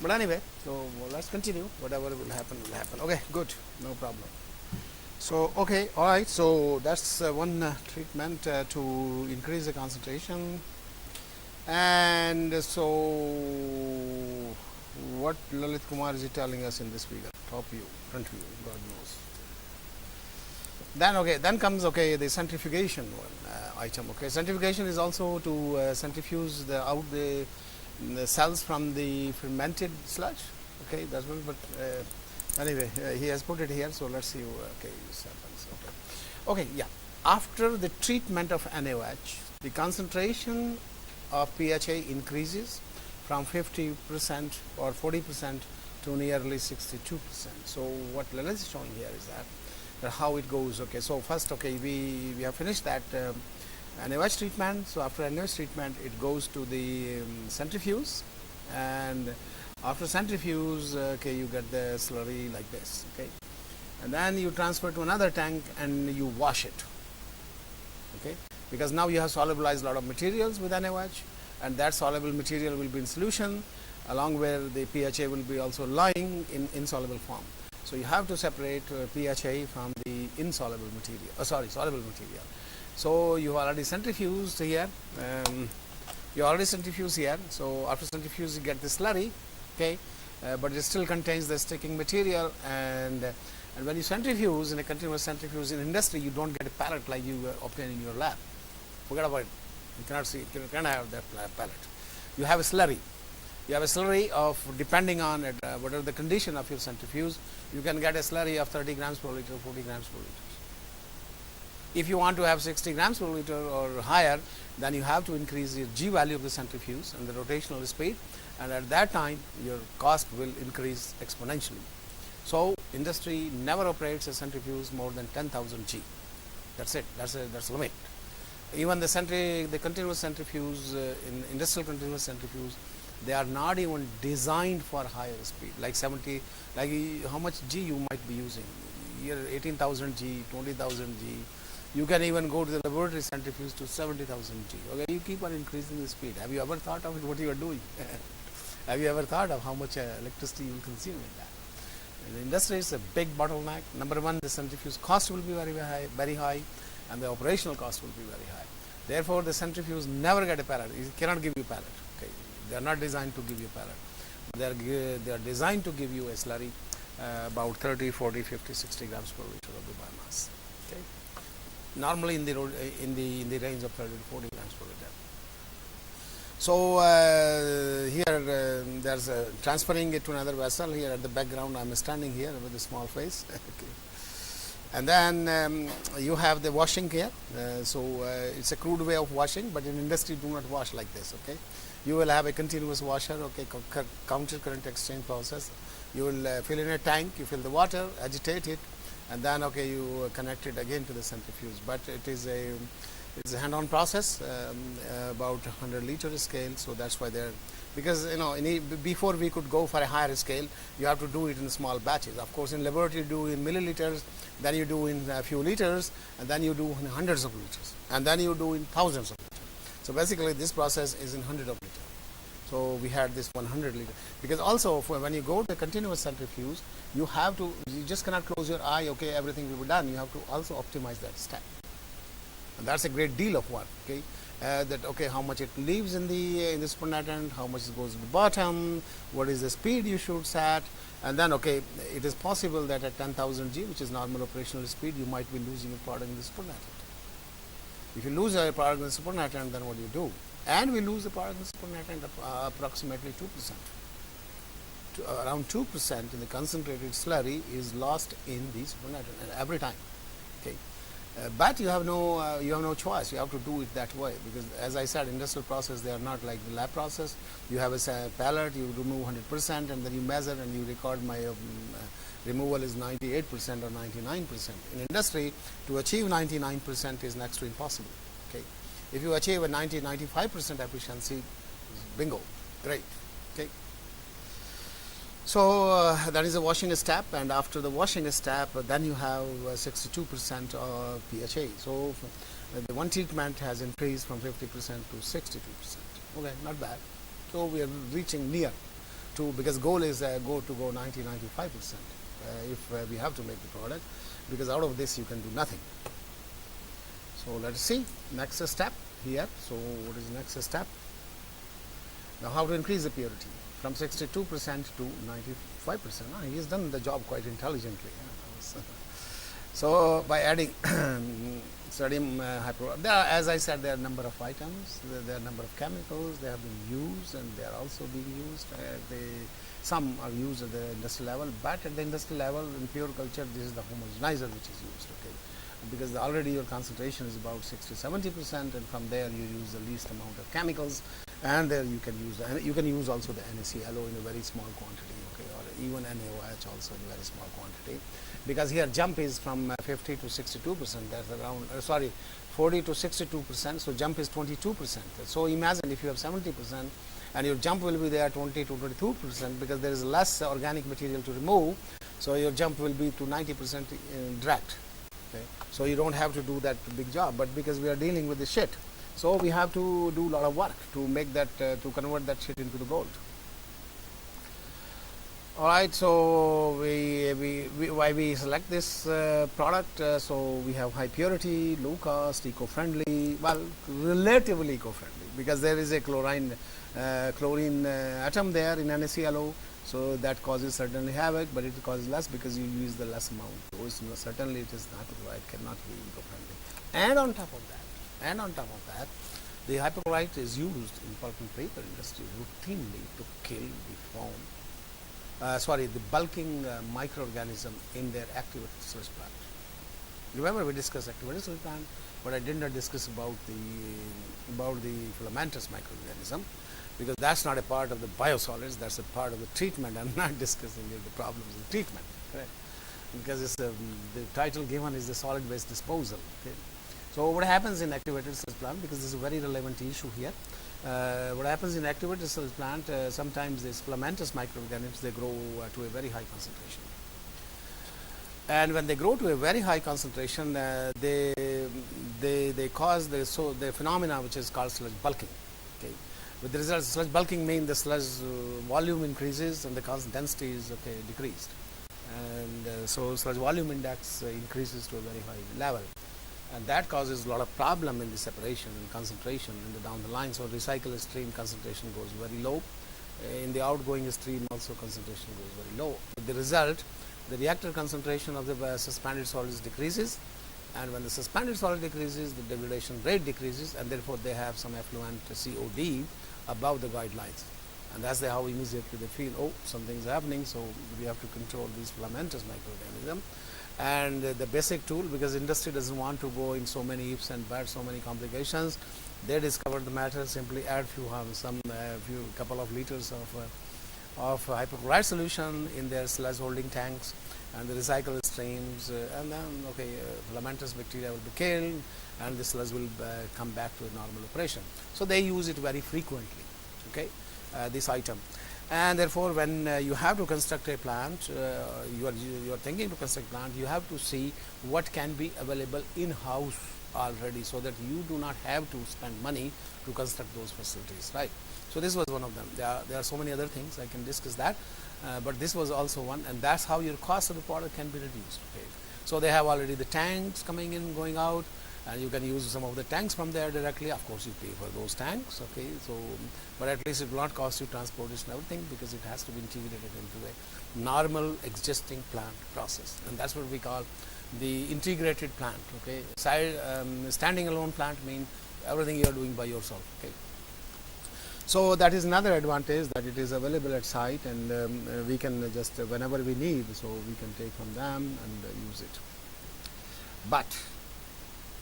But anyway, so let's continue. Whatever will happen, will happen. Okay, good, no problem. So, okay, all right. So that's one treatment to increase the concentration. And so, what Lalit Kumar is telling us in this figure? Top view, front view, God knows. Then okay, then comes okay the centrifugation one, item. Okay, centrifugation is also to centrifuge the cells from the fermented sludge. Okay, that's one. But anyway, he has put it here. So let's see. Okay, this happens. Okay, yeah. After the treatment of NaOH, the concentration of PHA increases from 50% or 40% to nearly 62%. So what Lalit is showing here is that how it goes. Okay, so first, okay, we have finished that NaOH treatment. So after NaOH treatment, it goes to the centrifuge, and after centrifuge, okay, you get the slurry like this. Okay, and then you transfer to another tank and you wash it. Okay, because now you have solubilized a lot of materials with NaOH, and that soluble material will be in solution, along where the PHA will be also lying in insoluble form. So you have to separate PHA from the insoluble material, soluble material. So you already centrifuged here. So after centrifuge, you get the slurry, okay, but it still contains the sticking material. And when you centrifuge in a continuous centrifuge in industry, you don't get a pallet like you obtain in your lab. Forget about it. You cannot see. You cannot have that pallet. You have a slurry. You have a slurry of, depending on it, whatever the condition of your centrifuge, you can get a slurry of 30 grams per liter, 40 grams per liter. If you want to have 60 grams per liter or higher, then you have to increase the G value of the centrifuge and the rotational speed, and at that time your cost will increase exponentially. So industry never operates a centrifuge more than 10,000 G. That's it. That's the limit. Even the continuous centrifuge in industrial continuous centrifuge, they are not even designed for higher speed, like 70, like how much G you might be using. Here 18,000 G, 20,000 G. You can even go to the laboratory centrifuge to 70,000 G. Okay, you keep on increasing the speed. Have you ever thought of it, what you are doing? Have you ever thought of how much electricity you will consume in that? In the industry, it's a big bottleneck. Number one, the centrifuge cost will be very high, and the operational cost will be very high. Therefore, the centrifuge never get a pallet. It cannot give you pallet. Okay, they are not designed to give you pallet. They are designed to give you a slurry about 30, 40, 50, 60 grams per liter of the biomass. Okay, normally in the range of 30 to 40 grams per liter. So here there's transferring it to another vessel. Here at the background, I'm standing here with a small face. Okay. And then you have the washing here. So it's a crude way of washing, but in industry do not wash like this. Okay, you will have a continuous washer. Okay, counter current exchange process. You will fill in a tank. You fill the water, agitate it, and then okay, you connect it again to the centrifuge. But it's a hand-on process, about 100 liter scale. So that's why they're, because before we could go for a higher scale, you have to do it in small batches. Of course, in laboratory you do in milliliters, then you do in a few liters, and then you do in hundreds of liters, and then you do in thousands of liters. So basically, this process is in hundreds of liters. So we had this 100 liter, because also when you go to a continuous centrifuge, you just cannot close your eye. Okay, everything will be done. You have to also optimize that step. And that's a great deal of work. Okay, how much it leaves in the supernatant, how much it goes to the bottom, what is the speed you should set, and then okay, it is possible that at 10,000 G, which is normal operational speed, you might be losing a product in the supernatant. If you lose a product in the supernatant, then what do you do? And we lose the product in the supernatant approximately 2%. Around 2% in the concentrated slurry is lost in the supernatant every time. Okay. But you have no choice. You have to do it that way, because as I said, industrial process, they are not like the lab process. You have a pallet, you remove 100%, and then you measure and you record my removal is 98% or 99%. In industry, to achieve 99% is next to impossible. Okay, if you achieve a 95% efficiency, bingo, great. Okay. So that is a washing step, and after the washing step, then you have 62% of PHA. So the one treatment has increased from 50% to 62%. Okay, not bad. So we are reaching near to, because goal is go 90-95% if we have to make the product, because out of this you can do nothing. So let us see next step here. So what is the next step? Now how to increase the purity from 62% to 95%. He has done the job quite intelligently. So by adding sodium hypochlorite, as I said, there are a number of items, there are a number of chemicals, they have been used and they are also being used. Some are used at the industrial level, but at the industrial level in pure culture, this is the homogenizer which is used, okay? Because already your concentration is about 60-70%, and from there you use the least amount of chemicals, and there you can use also the NaClO in a very small quantity, okay, or even NaOH also in a very small quantity, because here jump is from 50 to 62%. That's around 40 to 62%. So jump is 22%. So imagine if you have 70%, and your jump will be there 20 to 22%, because there is less organic material to remove. So your jump will be to 90% direct. Okay. So you don't have to do that big job, but because we are dealing with the shit, so we have to do a lot of work to make that to convert that shit into the gold. All right, so why we select this product? So we have high purity, low cost, eco-friendly. Well, relatively eco-friendly, because there is a chlorine atom there in NaClO. So that causes certainly havoc, but it causes less because you use the less amount. So certainly it is not right, cannot be eco-friendly. And on top of that, the hypochlorite is used in pulp and paper industry routinely to kill the foam, the bulking microorganism in their activated sludge plant. Remember we discussed activated sludge plant, but I did not discuss about the filamentous microorganism, because that's not a part of the biosolids, that's a part of the treatment. I'm not discussing the problems of treatment, correct? Because it's, the title given is the solid waste disposal. Okay? So what happens in activated sludge plant, because this is a very relevant issue here, what happens in activated sludge plant, sometimes these filamentous microorganisms, they grow to a very high concentration. And when they grow to a very high concentration, they cause the phenomena which is called sludge bulking. Okay? With the result, sludge bulking means the sludge volume increases and the constant density is decreased. And so sludge volume index increases to a very high level. And that causes a lot of problem in the separation and concentration in the down the line. So recycle stream concentration goes very low. In the outgoing stream also concentration goes very low. With the result, the reactor concentration of the suspended solids decreases, and when the suspended solid decreases, the degradation rate decreases, and therefore they have some effluent COD above the guidelines. And that's how immediately they feel, oh, something is happening, so we have to control these filamentous microorganisms. And the basic tool, because industry doesn't want to go in so many ifs and buts, so many complications, they discovered the matter, simply add couple of liters of hypochlorite solution in their sludge holding tanks and the recycle streams, and then filamentous bacteria will be killed and the sludge will come back to a normal operation. So they use it very frequently, this item. And therefore when you have to construct a plant, you are thinking to construct a plant, you have to see what can be available in-house already, so that you do not have to spend money to construct those facilities, right? So this was one of them. There are so many other things, I can discuss that, but this was also one, and that's how your cost of the product can be reduced. Okay? So they have already the tanks coming in, going out, and you can use some of the tanks from there directly. Of course you pay for those tanks, so but at least it will not cost you transportation and everything, because it has to be integrated into a normal existing plant process, and that's what we call the integrated plant. Standing alone plant means everything you are doing by yourself. So that is another advantage, that it is available at site, and we can just whenever we need, so we can take from them and use it. But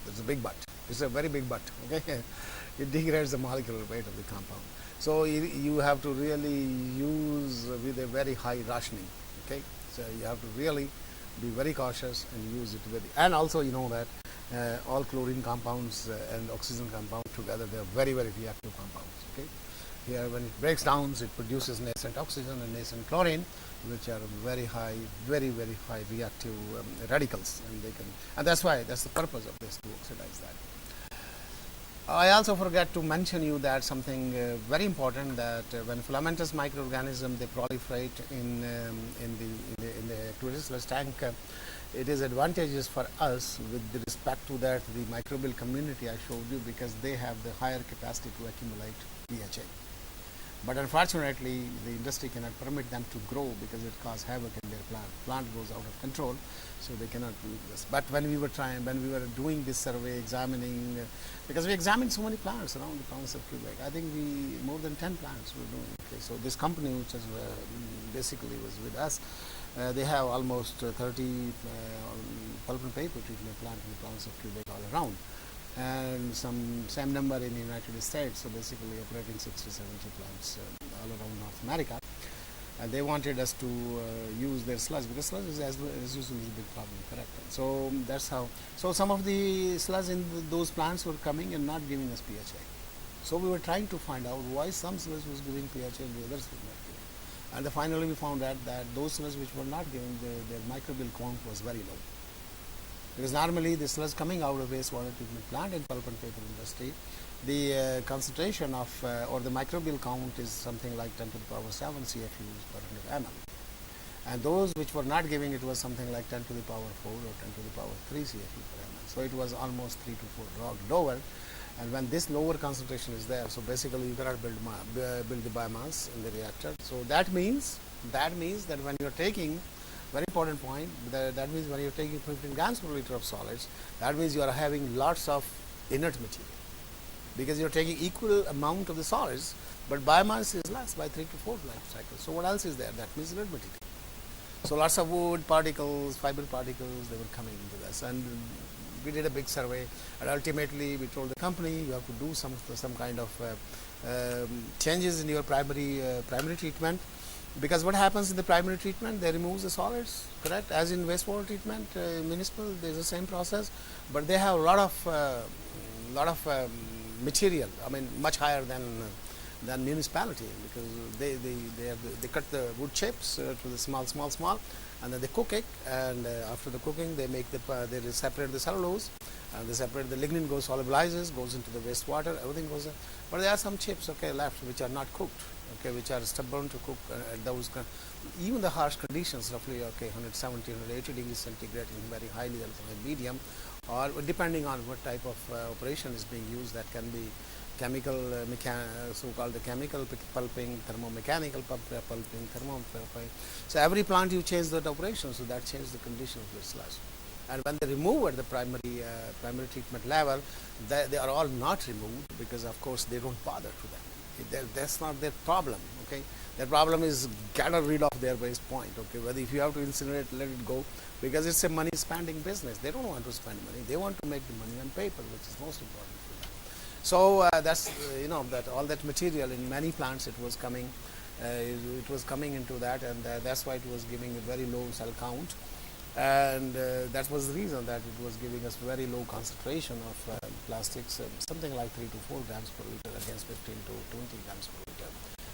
there's a big but. It's a very big but. It degrades the molecular weight of the compound. So you have to really use with a very high rationing. So you have to really be very cautious and use it and also you know that all chlorine compounds and oxygen compounds together, they are very, very reactive compounds. Here when it breaks down, it produces nascent oxygen and nascent chlorine, which are very high, very, very high reactive radicals, and that's the purpose of this, to oxidize that. I also forgot to mention you that something very important, that when filamentous microorganisms they proliferate in the aqueous sludge tank, it is advantageous for us with respect to that the microbial community I showed you, because they have the higher capacity to accumulate PHA. But unfortunately, the industry cannot permit them to grow because it causes havoc in their plant. Plant goes out of control, so they cannot do this. But when we were doing this survey, examining, because we examined so many plants around the province of Quebec, I think more than 10 plants were doing. Okay, so this company, which is basically was with us, they have almost 30 pulp and paper treatment plant in the province of Quebec all around, and same number in the United States. So basically operating 60, 70 plants all around North America, and they wanted us to use their sludge, because sludge is as usually a big problem, correct? So that's how. So some of the sludge in those plants were coming and not giving us PHA. So we were trying to find out why some sludge was giving PHA and the others were not giving. And finally we found out that those sludge which were not giving, their microbial count was very low. Because normally the sludge coming out of wastewater treatment plant in pulp and paper industry, the concentration of or the microbial count is something like 10 to the power 7 CFUs per 100 ml. And those which were not giving, it was something like 10 to the power 4 or 10 to the power 3 CFU per ml. So it was almost 3 to 4 log lower. And when this lower concentration is there, so basically you cannot build the biomass in the reactor. So that means that when you are taking, very important point, that means when you are taking 15 grams per liter of solids, that means you are having lots of inert material, because you are taking equal amount of the solids, but biomass is less by 3 to 4 life cycles. So what else is there? That means inert material. So lots of wood particles, fiber particles, they were coming into this, and we did a big survey, and ultimately we told the company, you have to do some kind of changes in your primary treatment, because what happens in the primary treatment, they remove the solids, correct? As in wastewater treatment, municipal, there is the same process, but they have a lot of material. I mean, much higher than municipality, because they cut the wood chips to the small, and then they cook it, and after the cooking they make they separate the cellulose, and they separate the lignin, solubilizes, goes into the wastewater, everything goes. But there are some chips, okay, left which are not cooked, okay, which are stubborn to cook at those even the harsh conditions, roughly, okay, 170, 180 degrees centigrade in very highly alkaline medium, or depending on what type of operation is being used, that can be chemical, so-called the chemical pulping, thermomechanical pulping, thermopulping. So every plant you change that operation, so that changes the condition of your sludge. And when they remove at the primary treatment level, they are all not removed, because of course they don't bother to them. That's not their problem. Okay, their problem is get rid of their waste point. Okay, whether if you have to incinerate, let it go, because it's a money spending business. They don't want to spend money; they want to make the money on paper, which is most important. So that's that all that material in many plants, it was coming into that, and that's why it was giving a very low cell count, and that was the reason that it was giving us very low concentration of plastics, something like 3 to 4 grams per liter against 15 to 20 grams per liter.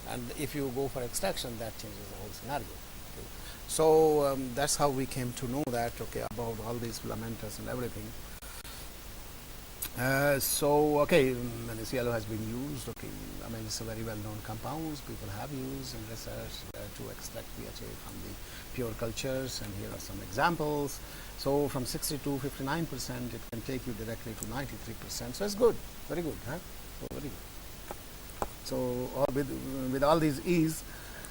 And if you go for extraction, that changes the whole scenario. Okay. So that's how we came to know that, okay, about all these filamentous and everything. Okay, NaClO has been used. Okay, I mean, it's a very well-known compounds people have used in research to extract PHA from the pure cultures, and here are some examples. So from 60 to 59%, it can take you directly to 93%. So it's good, very good, huh? So very good. So with all these ease,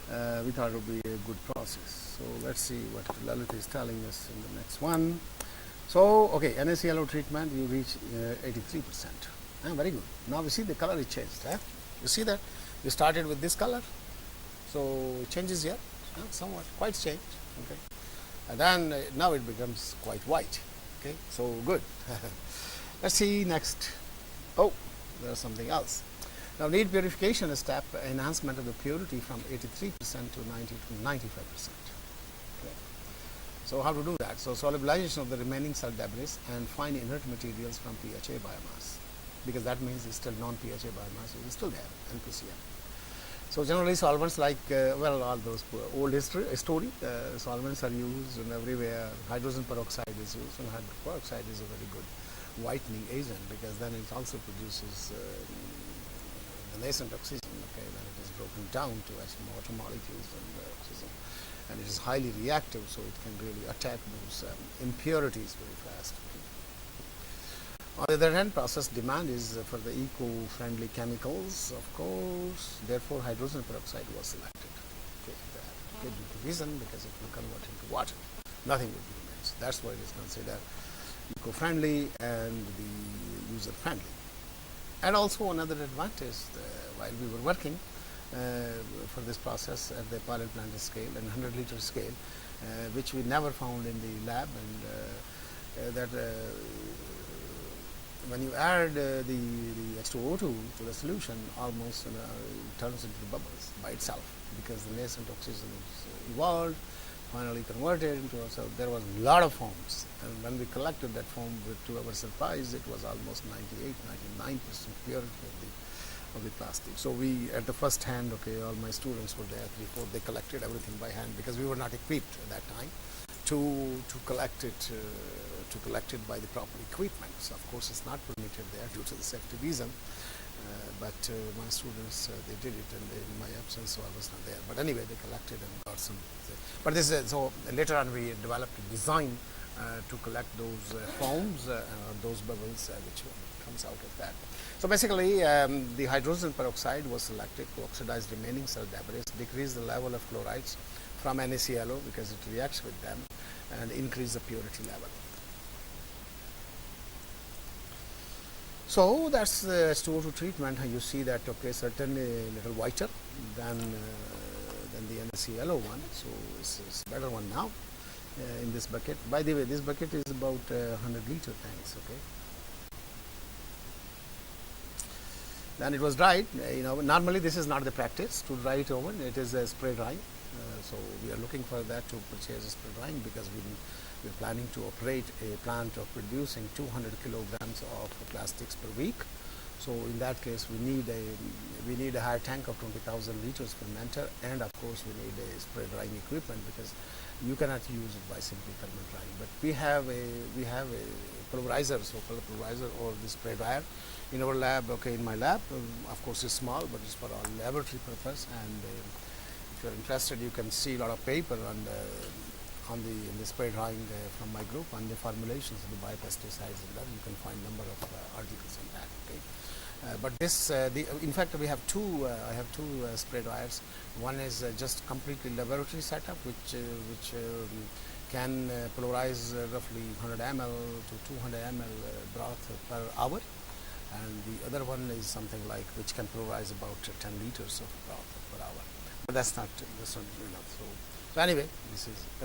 we thought it would be a good process. So let's see what Lalit is telling us in the next one. So, okay, NaClO treatment, you reach 83%. Very good. Now we see the color is changed. You see that? You started with this color. So, it changes here, somewhat, quite changed. Okay. And then now it becomes quite white. Okay, so good. Let's see next. Oh, there's something else. Now, need purification step, enhancement of the purity from 83% to 90 to 95%. So how to do that? So solubilization of the remaining cell debris and fine inert materials from PHA biomass, because that means it's still non-PHA biomass is still there, NPCM. So generally solvents like, all those old story, solvents are used and everywhere. Hydrogen peroxide is used, and hydrogen peroxide is a very good whitening agent, because then it also produces the nascent oxygen, okay, when it is broken down to actually water molecules and oxygen, and it is highly reactive, so it can really attack those impurities very fast. On the other hand, process demand is for the eco-friendly chemicals, of course. Therefore, hydrogen peroxide was selected. Okay, due to reason, because it will convert into water. Nothing will be remains. That's why it is considered eco-friendly and the user-friendly. And also another advantage, while we were working for this process at the pilot plant scale and 100-liter scale, which we never found in the lab, and that when you add the H2O2 to the solution, almost turns into the bubbles by itself, because the nascent oxygen is evolved, finally converted into, so there was a lot of foams, and when we collected that foam, to our surprise, it was almost 98-99% purity of the plastic. So we, at the first hand, okay, all my students were there, 3-4, they collected everything by hand, because we were not equipped at that time to collect it by the proper equipment. So of course it's not permitted there due to the safety reason, but my students, they did it, and in my absence, so I was not there. But anyway, they collected and got some. But this is, so later on we developed a design to collect those foams, those bubbles, which comes out of that. So basically, the hydrogen peroxide was selected to oxidize remaining cell debris, decrease the level of chlorides from NaClO, because it reacts with them, and increase the purity level. So that's the H2O2 treatment. You see that, okay, certainly a little whiter than the NaClO one. So it's a better one now in this bucket. By the way, this bucket is about 100-liter tanks. Okay. Then it was dried. Normally this is not the practice to dry it over. It is a spray drying. So we are looking for that to purchase a spray drying, because we're planning to operate a plant of producing 200 kilograms of plastics per week. So in that case, we need a higher tank of 20,000 liters fermenter, and of course we need a spray drying equipment, because you cannot use it by simply thermal drying. But we have a pulverizer, so-called pulverizer, or the spray dryer in our lab. Okay, in my lab, of course it's small, but it's for our laboratory purpose. And if you're interested, you can see a lot of paper in the spray drying from my group on the formulations of the biopesticides, and that you can find a number of articles on that. Okay, but this, in fact, we have two. I have two spray dryers. One is just completely laboratory setup, which can polarize roughly 100 ml to 200 ml broth per hour, and the other one is something like which can polarize about 10 liters of broth per hour. But that's not enough. So anyway,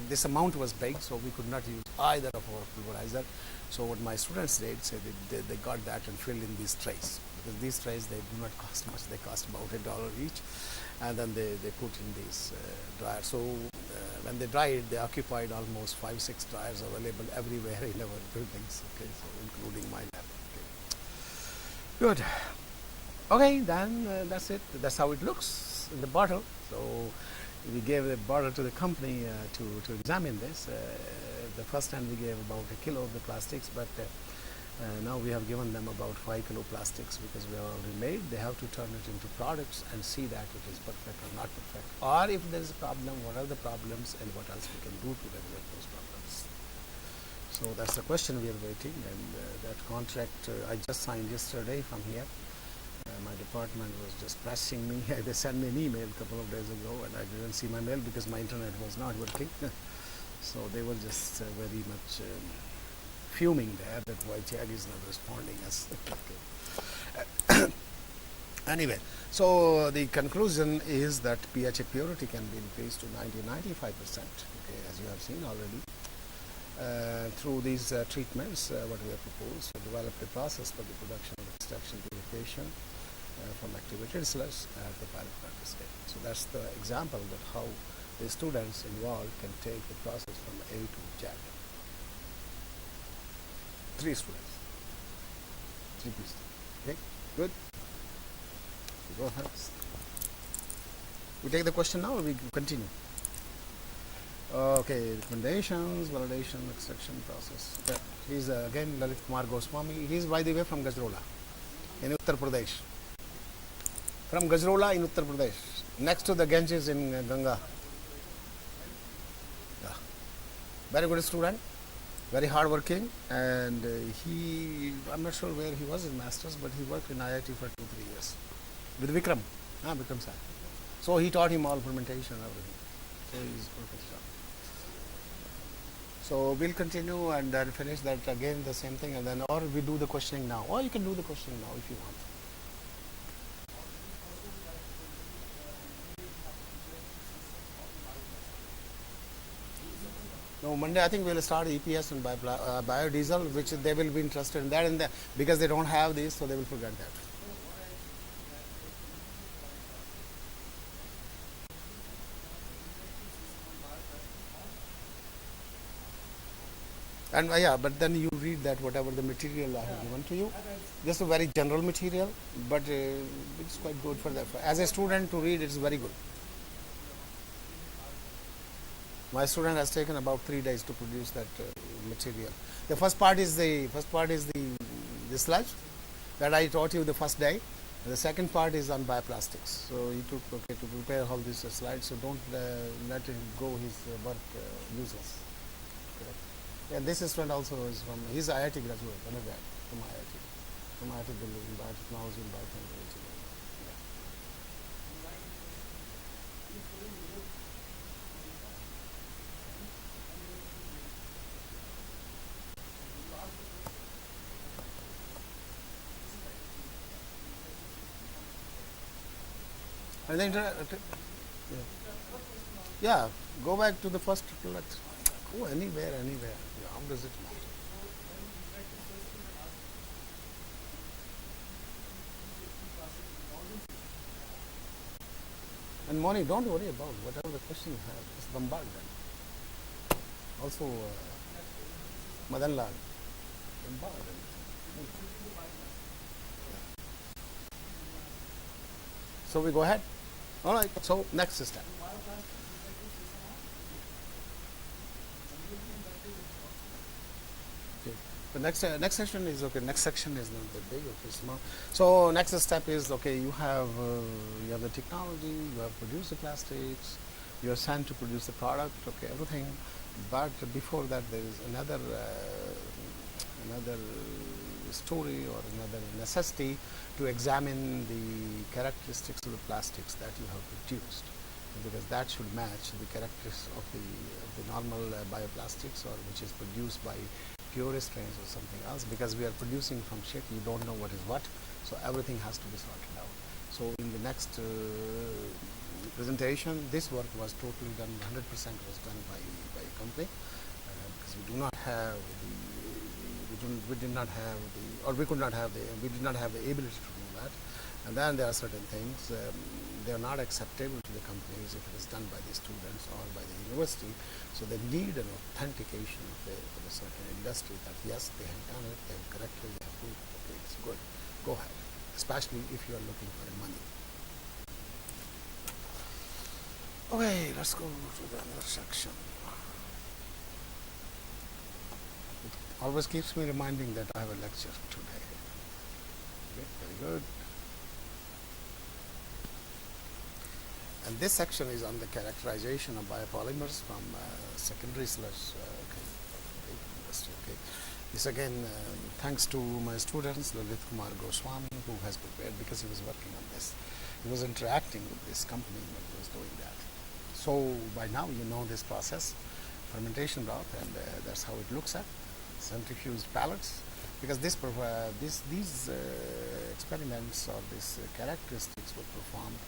this amount was big, so we could not use either of our pulverizer. So what my students did, say they got that and filled in these trays, because these trays, they do not cost much. They cost about $1 each, and then they put in these dryers. So when they dried, they occupied almost 5-6 dryers available everywhere in our buildings. Okay, so including my lab. Okay. Good. Okay, then that's it. That's how it looks in the bottle. So we gave the bottle to the company to examine this. The first time we gave about 1 kilo of the plastics, but now we have given them about 5 kilo plastics, because we have already made. They have to turn it into products and see that it is perfect or not perfect, or if there is a problem, what are the problems and what else we can do to regulate those problems. So that's the question we are waiting, and that contract I just signed yesterday from here. My department was just pressing me. They sent me an email a couple of days ago, and I didn't see my mail because my internet was not working. So they were just very much fuming there that why Tyagi is not responding us. Anyway, so the conclusion is that pH purity can be increased to 90-95%, okay, as you have seen already. Through these treatments, what we have proposed to develop a process for the production of extraction purification from activated sludge at the pilot plant scale. So that's the example that how the students involved can take the process from A to Z. 3 students, 3 pieces. Okay, good. Go ahead. We take the question now, or we continue? Okay, recommendations, validation, extraction process. Okay. He's again Lalit Kumar Goswami. He's by the way from Gajrola in Uttar Pradesh. From Gajrola in Uttar Pradesh, next to the Ganges in Ganga. Yeah. Very good student, very hard working, and I'm not sure where he was in masters, but he worked in IIT for 2-3 years with Vikram. Vikram sir. So he taught him all fermentation and everything. So he's perfect. So we'll continue and then finish that again the same thing, and then or we do the questioning now, or you can do the questioning now if you want. No, Monday I think we'll start EPS and biodiesel, which they will be interested in that, and because they don't have this, so they will forget that. And yeah, but then you read that whatever the material I have given to you, just a very general material, but it's quite good for that. As a student to read, it's very good. My student has taken about 3 days to produce that material. The first part is the sludge that I taught you the first day. And the second part is on bioplastics. So he took to prepare all these slides. So don't let him go his work useless. Correct. Yeah, this student also is from he's IIT graduate, undergrad from IIT Delhi in biotechnology and biotechnology. And then, yeah, go back to the first lecture. Go anywhere. Yeah, how does it matter? And morning, don't worry about whatever the question you have. Just bombard them. Also, Madan Lal, bombard them. So we go ahead. All right. So next step. Okay. The next section is okay. Next section is not that big. Okay, small. So next step is okay. You have the technology. You have produced the plastics. You are sent to produce the product. Okay, everything. But before that, there is another story or another necessity to examine the characteristics of the plastics that you have produced, because that should match the characteristics of the normal bioplastics, or which is produced by pure strains or something else, because we are producing from shit, you don't know what is what, so everything has to be sorted out. So in the next presentation, this work was totally done, 100% was done by a company, because we do not have we did not have we did not have the ability to do that. And then there are certain things they are not acceptable to the companies if it is done by the students or by the university. So they need an authentication of a certain industry that yes, they have done it, they have correctly, they have proved, okay, it's good, go ahead, especially if you are looking for money. Okay, let's go to the other section. Always keeps me reminding that I have a lecture today. Okay, very good. And this section is on the characterization of biopolymers from secondary sludge industry. Okay. This again, thanks to my students, Lalit Kumar Goswami, who has prepared, because he was working on this. He was interacting with this company when he was doing that. So by now you know this process, fermentation broth, and that's how it looks at. Centrifuged pellets, because these experiments or these characteristics were performed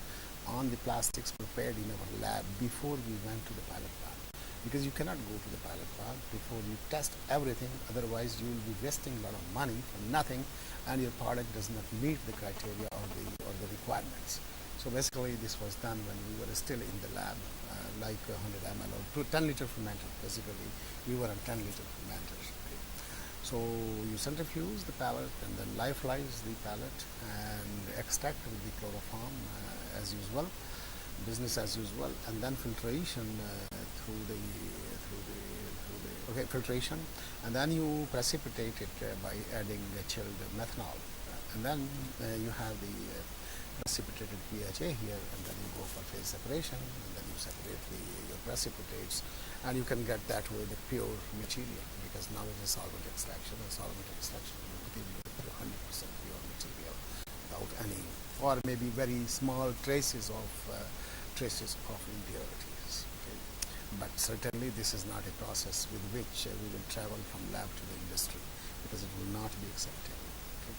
on the plastics prepared in our lab before we went to the pilot plant, because you cannot go to the pilot plant before you test everything, otherwise you will be wasting a lot of money for nothing and your product does not meet the criteria or the requirements. So basically this was done when we were still in the lab, like 100 ml or 10 liter fermenter. Basically we were on 10 liter fermenters. So you centrifuge the pellet and then lyophilize the pellet and extract with the chloroform as usual. business as usual, and then filtration through the okay, filtration, and then you precipitate it by adding chilled methanol, and then you have the precipitated PHA here, and then you go for phase separation, and then you separate your precipitates, and you can get that way the pure material, because now it is solvent extraction, and solvent extraction will give you 100% pure material without any, or maybe very small traces of impurities. Okay. But certainly this is not a process with which we will travel from lab to the industry, because it will not be accepted. Okay.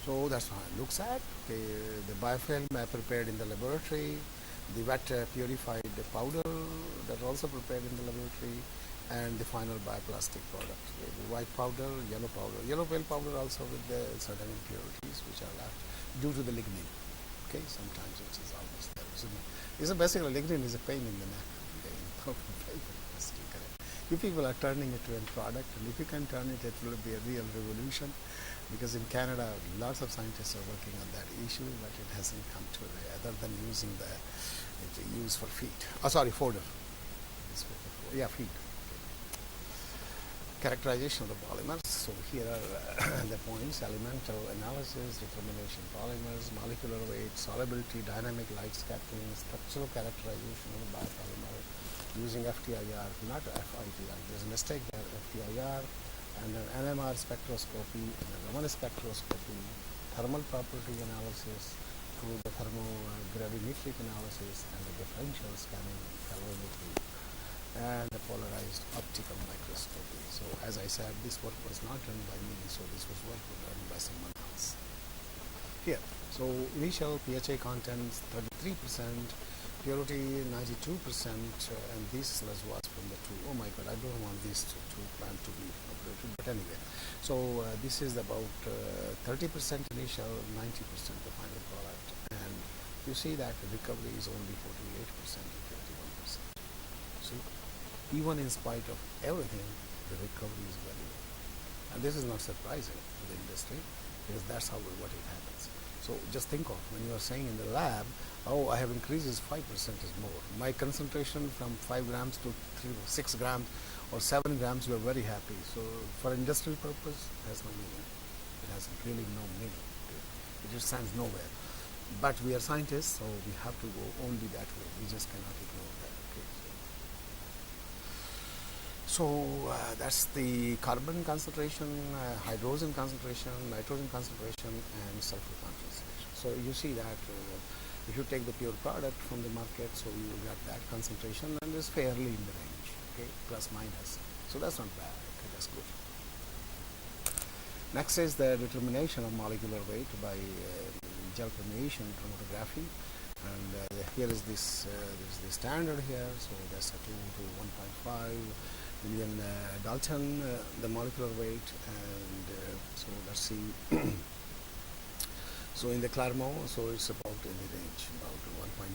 So that's how it looks at. Okay. The biofilm prepared in the laboratory, the wet purified powder that also prepared in the laboratory, and the final bioplastic product. Okay. The white powder, yellow pale powder also with the certain impurities which are left due to the lignin. Okay, sometimes it is always there. So basically lignin is a pain in the neck. Okay, you people are turning it to a product, and if you can turn it, it will be a real revolution, because in Canada lots of scientists are working on that issue, but it hasn't come to other than using it used for feed. Fodder. Yeah, feed. Characterization of the polymers. So here are the points: elemental analysis, determination polymers, molecular weight, solubility, dynamic light scattering, structural characterization of the biopolymer using FTIR, not FITR. There's a mistake there. FTIR, and then NMR spectroscopy, and then Raman spectroscopy, thermal property analysis through the gravimetric analysis, and the differential scanning calorimetry, and the polarized optical microscopy. So as I said, this work was not done by me, so this was work done by someone else. Here, so initial PHA contents 33%, purity 92%, and this sludge was from the two. Oh my God, I don't want these two plant to be operated, but anyway. So this is about 30% initial, 90% the final product, and you see that the recovery is only 48% and 51%. See, even in spite of everything, the recovery is very low, and this is not surprising to the industry, because that's how what it happens. So just think of when you are saying in the lab, oh, I have increases 5% is more. My concentration from 5 grams to 6 grams or 7 grams, you are very happy. So for industrial purpose, it has no meaning. It has really no meaning. It just stands nowhere. But we are scientists, so we have to go only that way. We just cannot ignore that. Okay. So that's the carbon concentration, hydrogen concentration, nitrogen concentration, and sulfur concentration. So you see that if you take the pure product from the market, so you got that concentration, and it's fairly in the range, okay, plus minus. So that's not bad. Okay, that's good. Next is the determination of molecular weight by gel-permeation chromatography. And here is this the standard here. So that's a 2 to 1.5 million Dalton, the molecular weight, and so let's see. So in the Clermont, so it's about in the range about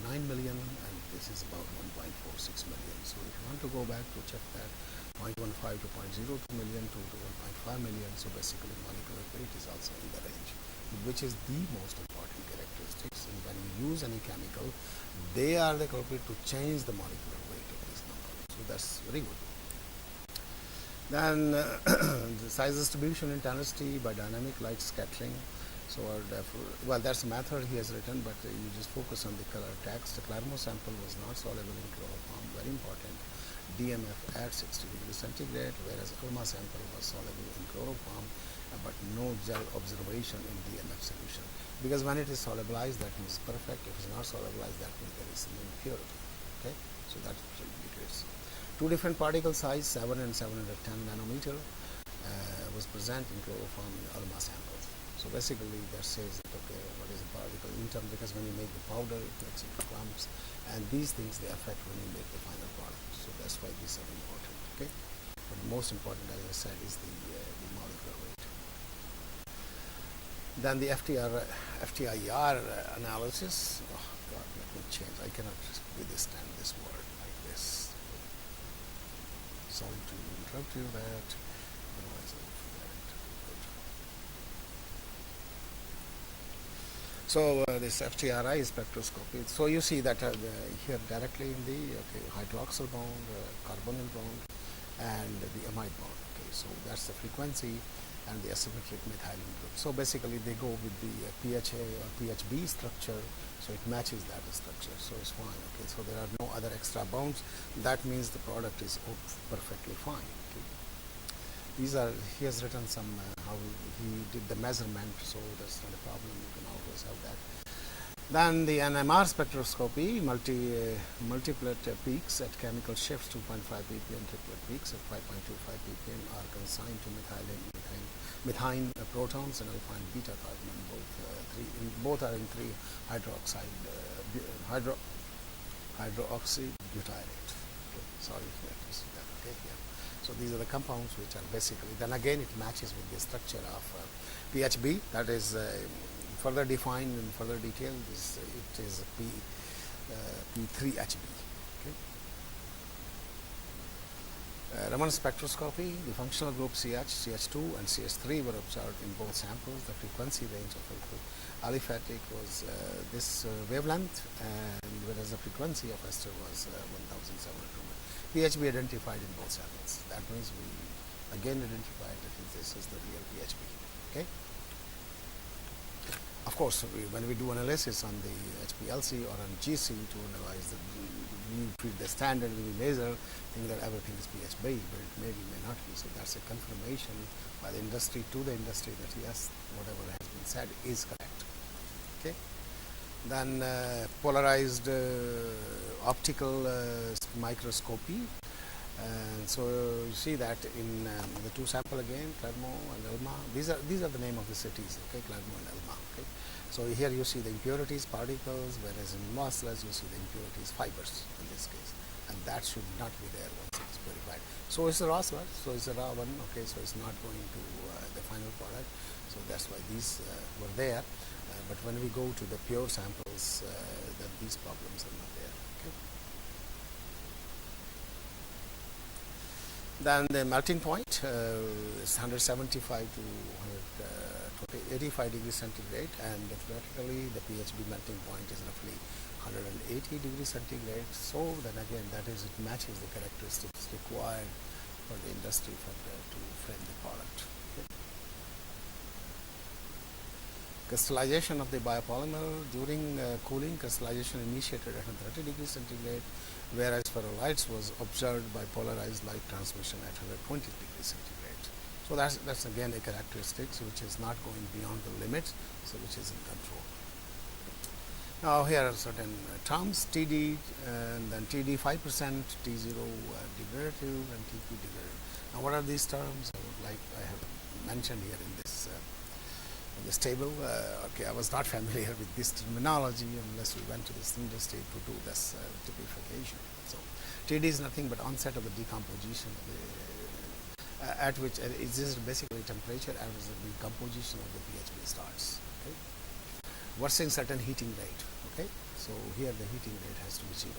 1.9 million, and this is about 1.46 million. So if you want to go back to check that, 0.15 to 0.02 million to 1.5 million. So basically, molecular weight is also in the range, which is the most important characteristics. And when you use any chemical, they are the culprit to change the molecular weight of this number. So that's very good. Then the size distribution intensity by dynamic light scattering. So well, that's a method he has written, but you just focus on the color text. The Clermont sample was not soluble in chloroform, very important. DMF at 60 degrees centigrade, whereas Alma sample was soluble in chloroform, but no gel observation in DMF solution. Because when it is solubilized, that means perfect. If it's not solubilized, that means there is some impurity. Okay, so that indicates. Two different particle size, 7 and 710 nanometer, was present in chloroform in Alma samples. So basically, that says that okay, what is a particle in terms, because when you make the powder, it makes it clumps, and these things they affect when you make the final product. So that's why these are important. Okay, but the most important, as I said, is the molecular weight. Then the FTIR analysis. Oh God, let me change. I cannot withstand this word like this. Sorry to interrupt you that. Otherwise, I will forget it. Good. So this FTRI spectroscopy. So you see that here directly in the hydroxyl bond, carbonyl bond, and the amide bond. Okay, so that's the frequency and the asymmetric methylene group. So basically they go with the PHA or PHB structure, so it matches that structure, so it's fine. Okay, so there are no other extra bonds. That means the product is perfectly fine. Okay. These are, he has written some how he did the measurement, so that's not a problem. You can always have that. Then the NMR spectroscopy, multiplet peaks at chemical shifts 2.5 ppm, triplet peaks at 5.25 ppm are consigned to methane protons and alpha and beta carbon. Both are in 3 hydroxide hydroxy butyrate. Okay, sorry if you have to see that. Okay, yeah. So these are the compounds which are basically, then again it matches with the structure of PHB, that is further defined in further detail. It is P3HB. Okay. Raman spectroscopy, the functional group CH, CH2 and CH3 were observed in both samples. The frequency range of aliphatic was this wavelength, and whereas the frequency of ester was 1700. PHB identified in both samples. That means we again identified that this is the real PHB. Okay. Of course, when we do analysis on the HPLC or on GC to analyze the, we treat the standard with laser, think that everything is PHB, but it may not be. So that's a confirmation by the industry to the industry that yes, whatever has been said is correct. Okay. Then polarized optical microscopy. And so you see that in the 2 sample again, Clermont and Elma. These are the name of the cities. Okay, Clermont and Elma. Okay, so here you see the impurities, particles, whereas in lossless you see the impurities, fibers in this case, and that should not be there once it is purified. So it's a lossless, so it's a raw one. Okay, so it's not going to the final product. So that's why these were there. But when we go to the pure samples, then these problems are not there. Okay. Then the melting point is 175 to 85 degrees centigrade, and theoretically the PHB melting point is roughly 180 degrees centigrade. So then again, that is, it matches the characteristics required for the industry to frame the product. Okay. Crystallization of the biopolymer during cooling, crystallization initiated at 130 degrees centigrade, whereas ferrolites was observed by polarized light transmission at 120 degrees centigrade. So that's again a characteristic which is not going beyond the limits, so which is in control. Now here are certain terms, TD and then TD 5%, T0 degradative, and TP degradative. Now what are these terms? I have mentioned here in this table. Okay, I was not familiar with this terminology unless we went to this industry to do this typification. So TD is nothing but onset of the decomposition of the, at which it is basically temperature at which the decomposition of the PHB starts. Okay, versus certain heating rate. Okay, so here the heating rate has to be 0.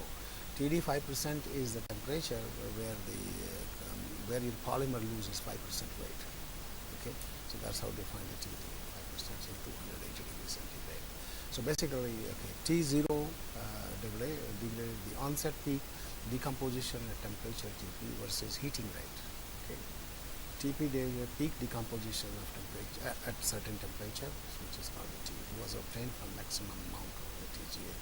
TD 5% is the temperature where your polymer loses 5% weight. Okay, so that's how they find the TD. 280 degrees centigrade. So basically, okay, T0 degraded the onset peak decomposition at temperature Tp versus heating rate. Okay, Tp peak decomposition of temperature at certain temperature, which is called the T, was obtained from maximum amount of the TGA.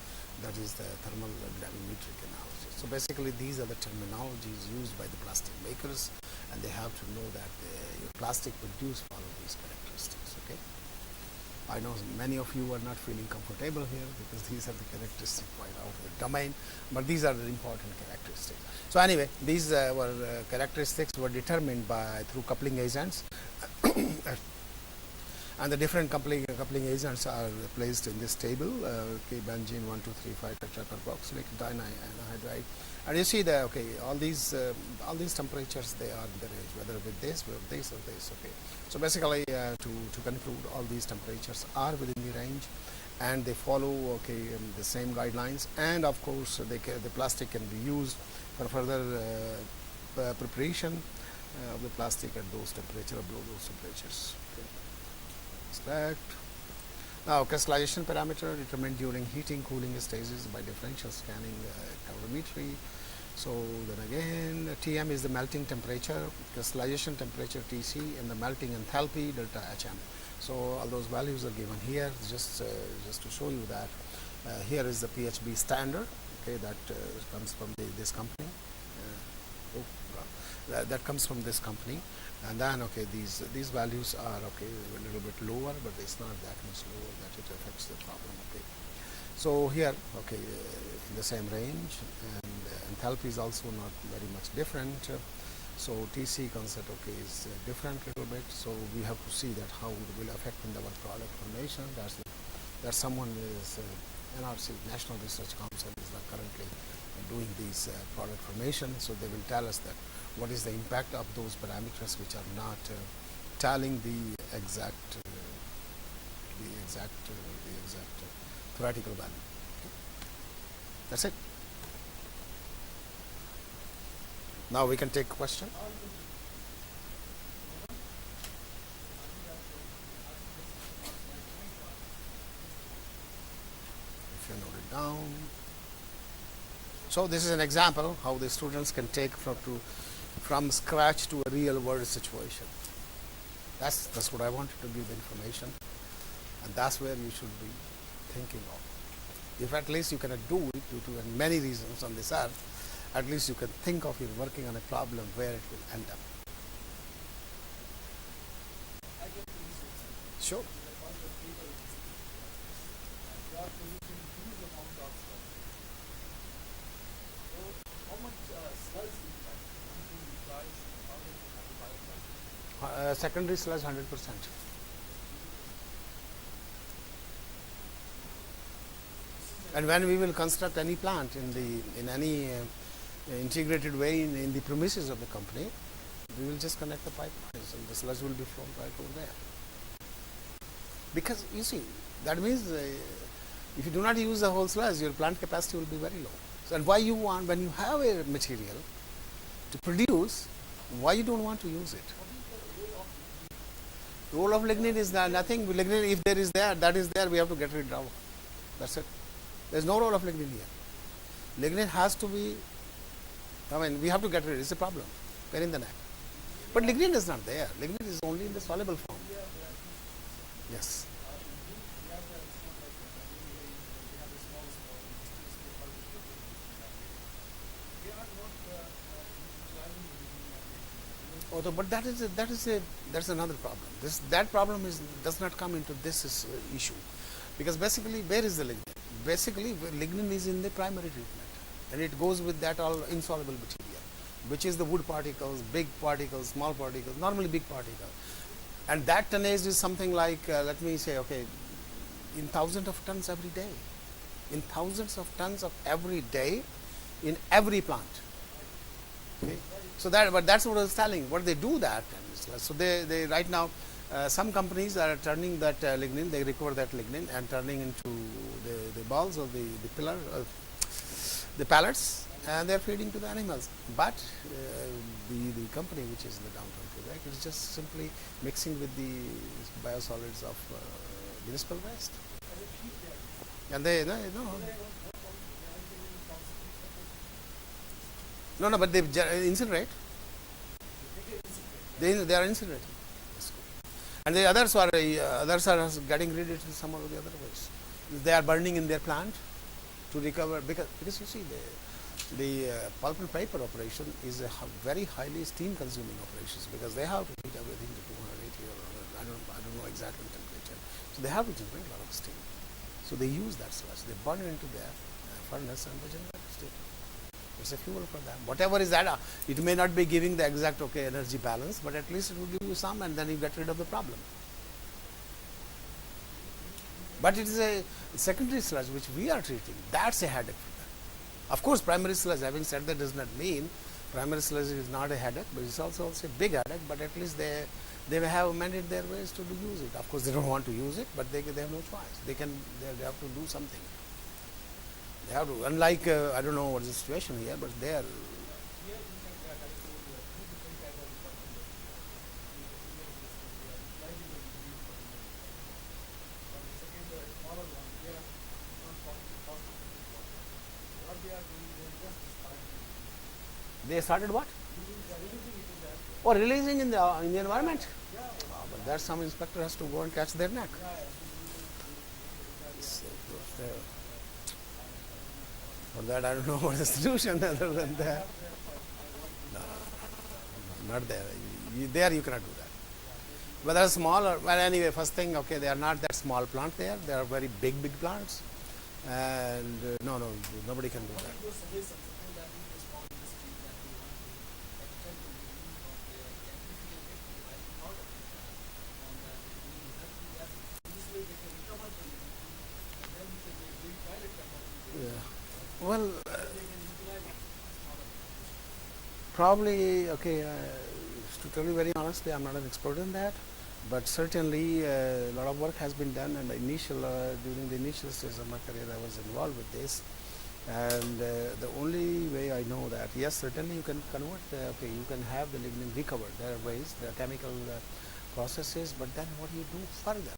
That is the thermal gravimetric analysis. So basically, these are the terminologies used by the plastic makers, and they have to know that your plastic produced follow these characteristics. Okay. I know many of you are not feeling comfortable here because these are the characteristics quite out of the domain, but these are the important characteristics. So anyway, these characteristics were determined through coupling agents, and the different coupling agents are placed in this table. Okay, benzene 1, 2, 3, 5 tetracarboxylic dianhydride, and you see that all these temperatures, they are in the range, whether with this or this. Okay, so basically to conclude, all these temperatures are within the range, and they follow the same guidelines, and of course the plastic can be used for further preparation of the plastic at those temperatures, below those temperatures. Okay. Extract. Now, crystallization parameter determined during heating cooling stages by differential scanning calorimetry. So then again, Tm is the melting temperature, crystallization temperature Tc, and the melting enthalpy delta Hm. So all those values are given here. Just to show you that here is the PHB standard. Okay, that comes from this company. That comes from this company, and then okay, these values are okay a little bit lower, but it's not that much lower that it affects the problem. Okay, so here okay in the same range, and enthalpy is also not very much different. So TC concept okay is different a little bit. So we have to see that how it will affect in our product formation. That someone is NRC, National Research Council, is currently doing these product formation. So they will tell us that what is the impact of those parameters which are not telling the exact theoretical value. Okay. That's it. Now we can take a question. If you note it down. So this is an example how the students can take from scratch to a real world situation. That's what I wanted to give the information, and that's where you should be thinking of. If at least you cannot do it due to many reasons on this earth, at least you can think of it working on a problem where it will end up. Sure. Secondary sludge 100%. And when we will construct any plant in any integrated way in the premises of the company, we will just connect the pipelines and the sludge will be flowing right over there. Because you see, that means if you do not use the whole sludge, your plant capacity will be very low. So, and why you want, when you have a material to produce, why you don't want to use it? Role of lignin is nothing. Lignin, if there is there, that is there, we have to get rid of. That's it. There is no role of lignin here. Lignin has to be, we have to get rid. It's a problem. Pain in the neck. But lignin is not there. Lignin is only in the soluble form. Yes. Oh, but that's another problem. That problem does not come into this issue, because basically where is the lignin? Basically, lignin is in the primary treatment, and it goes with that all insoluble material, which is the wood particles, big particles, small particles, normally big particles, and that tonnage is something like let me say, okay, in thousands of tons every day, in thousands of tons of every day, in every plant. Okay. So but that's what I was telling. What they do that, so they right now, some companies are turning that lignin, they recover that lignin and turning into the balls or the pillar, the pellets, and they're feeding to the animals. But the company which is in the downtown Quebec is just simply mixing with the biosolids of municipal waste. And they no, but they incinerate. They are incinerating. And the others are getting rid of it in some of the other ways. They are burning in their plant to recover, because you see the pulp and paper operation is a very highly steam consuming operations, because they have to heat everything to 280 or I don't know exactly temperature. So they have to generate a lot of steam. So they use that sludge. They burn it into their furnace and they generate steam. It's a fuel for them. Whatever is that, it may not be giving the exact energy balance, but at least it will give you some, and then you get rid of the problem. But it is a secondary sludge which we are treating. That's a headache for them. Of course, primary sludge, having said that, does not mean primary sludge is not a headache, but it's also a big headache. But at least they may have amended their ways to use it. Of course, they don't want to use it, but they have no choice. They have to do something. They have to, unlike, I don't know what is the situation here, but they are. They started what? Or releasing in the environment. But that some inspector has to go and catch their neck. For that, I don't know what the solution other than that. No, not there. There you cannot do that. Whether small or, well, anyway, first thing, okay, they are not that small plant there. They are very big plants. And no, nobody can do that. Well, probably, okay, to tell you very honestly, I'm not an expert in that, but certainly a lot of work has been done, and during the initial stage of my career, I was involved with this. And the only way I know that, yes, certainly you can convert, you can have the lignin recovered. There are ways, there are chemical processes, but then what do you do further?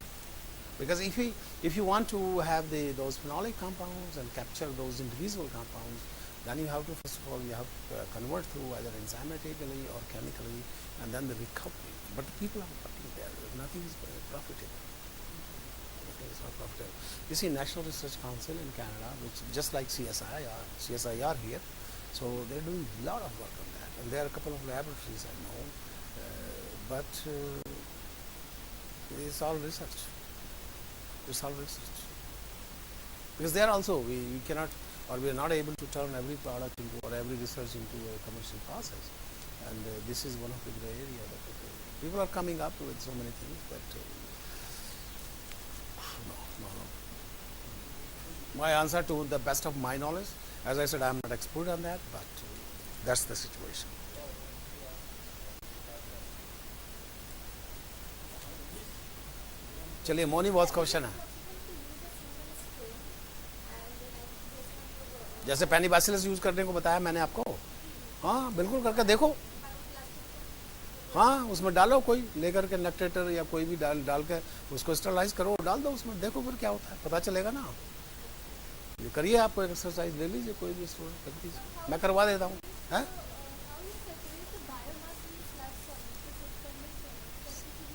Because if you want to have those phenolic compounds and capture those individual compounds, then you have to, first of all, you have to convert through either enzymatically or chemically, and then the recovery. But the people are working there. Nothing is profitable. Okay, it's not profitable. You see, National Research Council in Canada, which just like CSIR here, so they're doing a lot of work on that. And there are a couple of laboratories I know, but it's all research. It's all research. Because there also we cannot, or we are not able to turn every product into, or every research into a commercial process. And this is one of the gray area that people are coming up with so many things, but no. My answer, to the best of my knowledge, as I said, I am not expert on that, but that's the situation. चलिए मोनी बहुत question है. जैसे पेनिबासिलस use करने को बताया मैंने आपको, हाँ बिल्कुल करके देखो. हाँ उसमें डालो, कोई लेकर के नेक्टेटर या कोई भी डाल के उसको स्टरलाइज करो, डाल दो उसमें, देखो फिर क्या होता है, पता चलेगा ना. ये करिए, आप एक्सरसाइज ले लीजिए, कोई भी स्टूडेंट कर दीजिए, मैं करवा देता हूँ.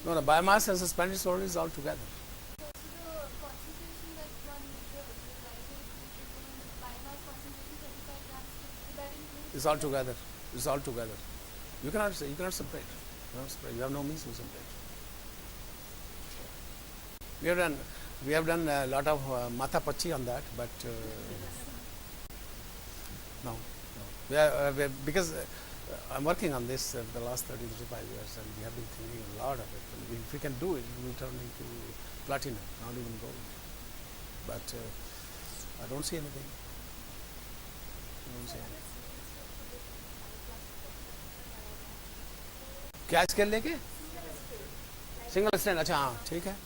No, biomass and suspended solid is all together. It's all together. It's all together. You cannot separate. You have no means to separate. We have done a lot of matha pachi on that, but no. Because I'm working on this for the last 30 to 35 years, and we have been thinking a lot of it. And if we can do it, it will turn into platinum, not even gold. But I don't see anything. क्या scale लेके? Single stand. अच्छा हाँ ठीक है.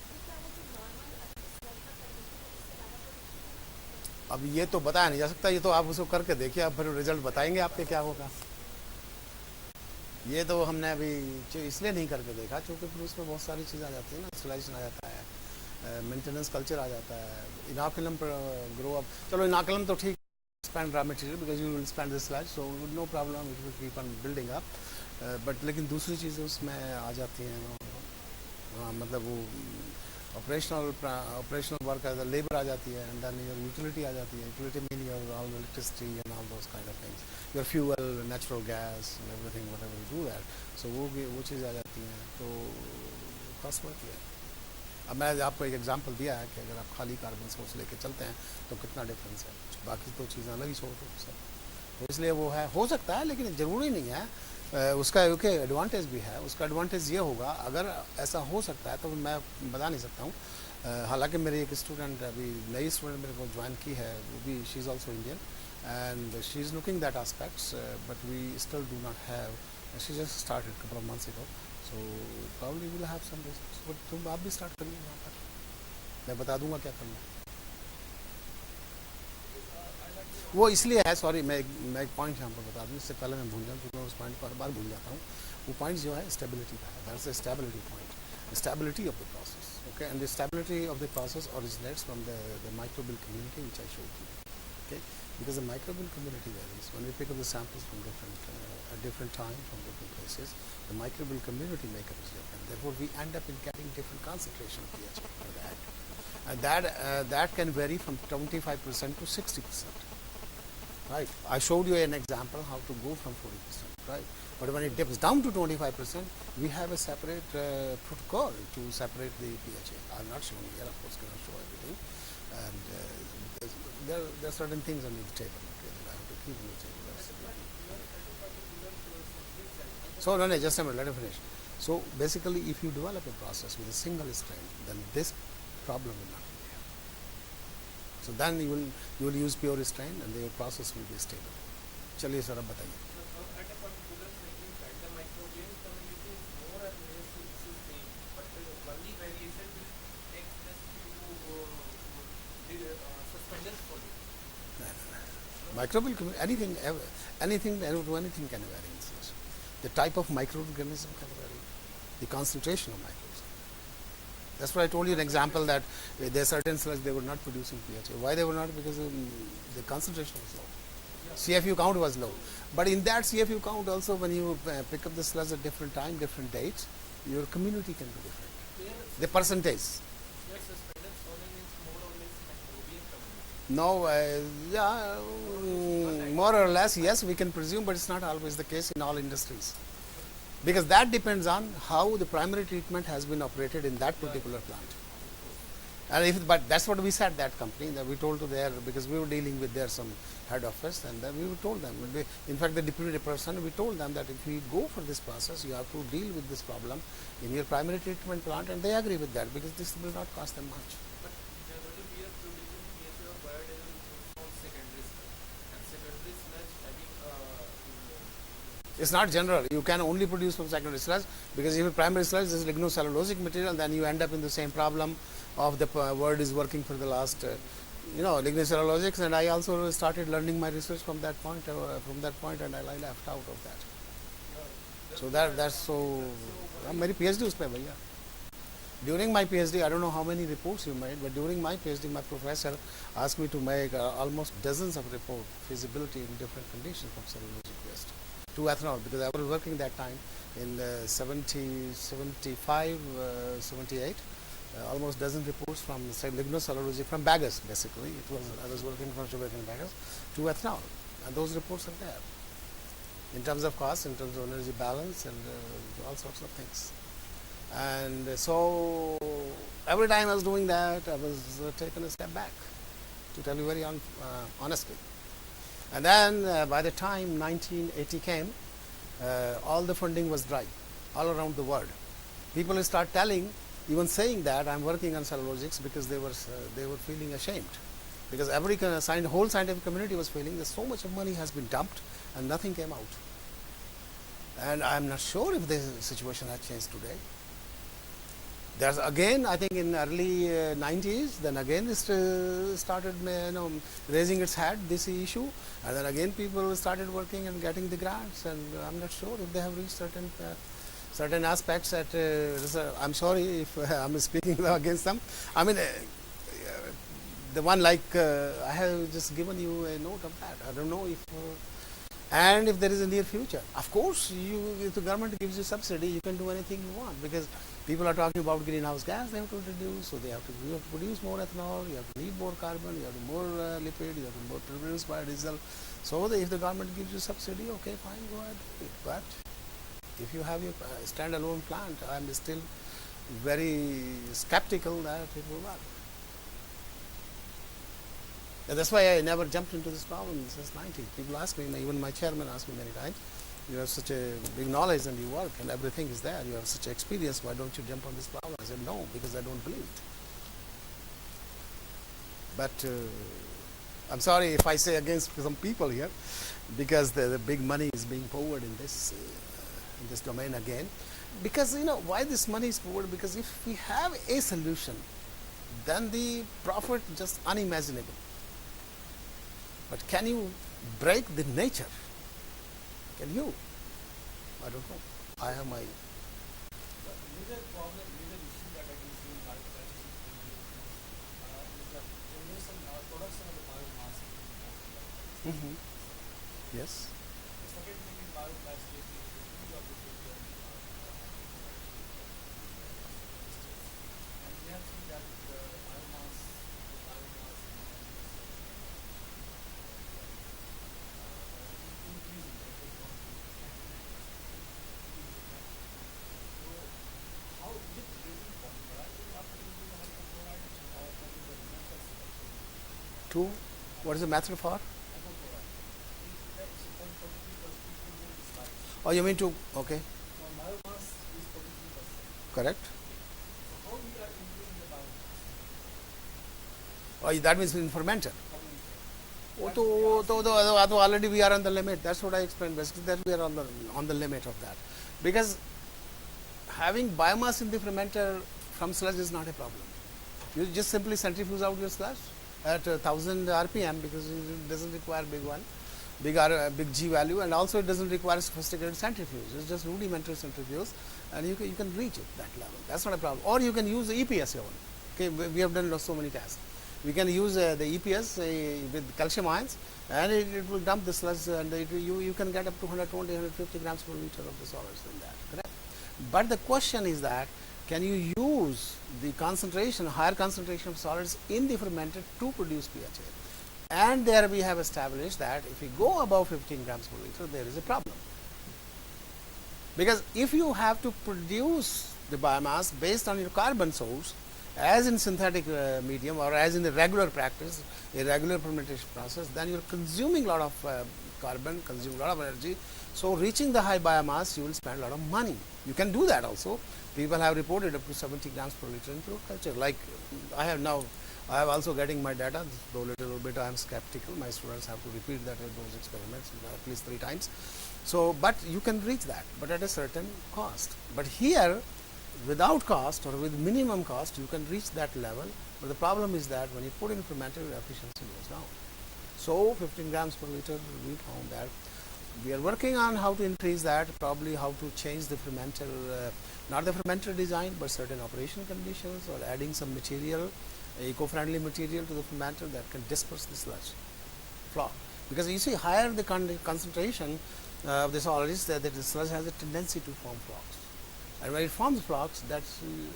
अब ये तो बताया नहीं जा सकता, ये तो आप उसको करके देखिए, आप फिर रिजल्ट बताएंगे आपके क्या होगा. ये तो हमने अभी इसलिए नहीं करके देखा क्योंकि फिर उसमें बहुत सारी चीज़ आ जाती है ना, स्टरलाइजेशन आ जाता है, मेंटेनेंस कल्चर आ जाता है, इनोकुलम ग्रो अप. चलो इनोकुलम तो ठीक, expand raw material because you will expand the sludge, so no problem, it will keep on building up. But लेकिन दूसरी चीज़ें उसमें आ जाती हैं, मतलब वो ऑपरेशनल वर्क एज लेबर आ जाती है, एंड देन योर यूटिलिटी आ जाती है. Utility mean your all electricity and all those kind of things, your fuel, natural gas and everything, whatever you do that, so वो चीज़ आ जाती हैं, तो कॉस्ट बढ़ती है. अब मैं आपको एक एग्जांपल दिया है कि अगर आप खाली कार्बन सोर्स लेके चलते हैं तो कितना डिफरेंस है, बाकी तो चीज़ें अलग ही छोड़ दो सब. तो इसलिए वो है, हो सकता है, लेकिन ज़रूरी नहीं है. उसका एक एडवांटेज भी है. उसका एडवांटेज ये होगा, अगर ऐसा हो सकता है तो मैं बता नहीं सकता हूँ. हालांकि मेरी एक स्टूडेंट, अभी नई स्टूडेंट मेरे को ज्वाइन की है, वो भी she is also Indian, and she is looking that aspects, but we still do not have, she just started couple of months ago, so probably will have some results. But तुम आप भी start करिए यहाँ पर, मैं बता दूंगा क्या करना है. वो इसलिए है, सॉरी, मैं एक पॉइंट यहाँ पर बता दूँ, इससे पहले मैं भूल जाऊँ, क्योंकि मैं उस पॉइंट को हर बार भूल जाता हूँ. वो पॉइंट जो है स्टेबिलिटी का है. That's the stability point, stability of the process. Okay, and the stability of the process originates from the microbial community which I showed you. Okay, because the microbial community varies. When we pick up the samples from at different time from different places, the microbial community makeup is different. Therefore, we end up in getting different concentration of pH for that, and that can vary from 25% to 60%. Right? I showed you an example how to go from 40%. Right? But when it dips down to 25%, we have a separate protocol to separate the pH. I'm not showing here, of course, cannot show everything. And there are certain things on the table. Okay, that I have to keep on the table. So, no, just a minute, let me finish. So, basically, if you develop a process with a single strain, then this problem will not be there. So, then you will use pure strain and your process will be stable. चलिए sir अब बताइए. Microbial anything can vary in this. The type of microorganism can vary. The concentration of microbes. That's why I told you an example that there are certain cells they were not producing pH. Why they were not? Because the concentration was low. CFU count was low. But in that CFU count also, when you pick up the sludge at different time, different dates, your community can be different. The percentage. No, yeah, more or less, yes, we can presume, but it's not always the case in all industries. Because that depends on how the primary treatment has been operated in that particular plant. And but that's what we said that company, that we told to their, because we were dealing with their some head office, and then we told them, in fact the deputy person, we told them that if we go for this process, you have to deal with this problem in your primary treatment plant, and they agree with that because this will not cost them much. It's not general. You can only produce from secondary sludge, because if your primary sludge is lignocellulosic material, then you end up in the same problem of the word is working for the last, lignocellulosics. And I also started learning my research from that point, and I left out of that. So that's so. My PhD was by भैया. During my PhD, I don't know how many reports you made, but during my PhD, my professor asked me to make almost dozens of reports, feasibility in different conditions from cellulosic waste to ethanol, because I was working that time in 75, 78, almost dozen reports from lignocellulosic, from baggers basically. I was working from sugarcane baggers to ethanol, and those reports are there in terms of cost, in terms of energy balance, and all sorts of things. And so every time I was doing that, I was taking a step back, to tell you very honestly. And then by the time 1980 came, all the funding was dry all around the world. People start telling, even saying that I'm working on cellulosics, because they were feeling ashamed, because every whole scientific community was feeling that so much of money has been dumped and nothing came out. And I'm not sure if the situation has changed today. There's again, I think in early 90s, then again it started raising its head, this issue, and then again people started working and getting the grants, and I'm not sure if they have reached certain aspects at I'm sorry if I'm speaking against them. I mean, the one like I have just given you a note of that. I don't know if and if there is a near future, of course, if the government gives you subsidy, you can do anything you want, because people are talking about greenhouse gas they have to reduce, so you have to produce more ethanol, you have to need more carbon, you have to more lipid, you have to more produce biodiesel. So if the government gives you subsidy, okay, fine, go ahead do it. But if you have your standalone plant, I'm still very skeptical that it will work. And that's why I never jumped into this problem since 90s. People ask me, even my chairman asked me many times, you have such a big knowledge and you work and everything is there, you have such experience, why don't you jump on this problem? I said, no, because I don't believe it. But I'm sorry if I say against some people here, because the big money is being poured in this domain again. Because, why this money is poured? Because if we have a solution, then the profit just unimaginable. But can you break the nature? Can you? I don't know. I have my. Major problem, major issue that I can see in biopolymers is the generation or production of the biomass. Mm-hmm. Yes. The second thing in bioplastic is the use of the material and we have seen that the biomass is increasing. It is not so how is it really polarizing after using the hypochlorite or what is the method selection? Two. What is the method for? Hypochlorite. It's 43 plus people in the slide. Oh, you mean to? Okay. So biomass is 43%. Correct. So how we are increasing the biomass? Oh, that means in fermenter. That's So already we are on the limit. That's what I explained basically, that we are on the limit of that. Because having biomass in the fermenter from sludge is not a problem. You just simply centrifuge out your sludge at 1000 RPM because it doesn't require big G value, and also it doesn't require sophisticated centrifuge. It's just rudimentary centrifuge, and you can reach it that level. That's not a problem. Or you can use the EPS even. Okay, we have done so many tests. We can use the EPS with calcium ions, and it will dump the sludge, and you can get up to 120, 150 grams per liter of the solids in that. Correct? But the question is that can you use the concentration, higher concentration of solids in the fermenter to produce PHA? And there we have established that if you go above 15 grams per liter, there is a problem. Because if you have to produce the biomass based on your carbon source, as in synthetic medium or as in the regular practice, a regular fermentation process, then you're consuming a lot of carbon, consuming a lot of energy. So reaching the high biomass, you will spend a lot of money. You can do that also. People have reported up to 70 grams per liter in pure culture. Like I have also getting my data, though little bit I am skeptical. My students have to repeat that those experiments at least 3 times. So, but you can reach that, but at a certain cost. But here, without cost or with minimum cost, you can reach that level. But the problem is that when you put in fermenter, your efficiency goes down. So 15 grams per liter, we found that. We are working on how to increase that, probably how to change the fermenter, not the fermenter design, but certain operation conditions, or adding some material, eco-friendly material to the fermenter that can disperse the sludge flock. Because you see, higher the concentration of the solids, that the sludge has a tendency to form flocks. And when it forms flocks, that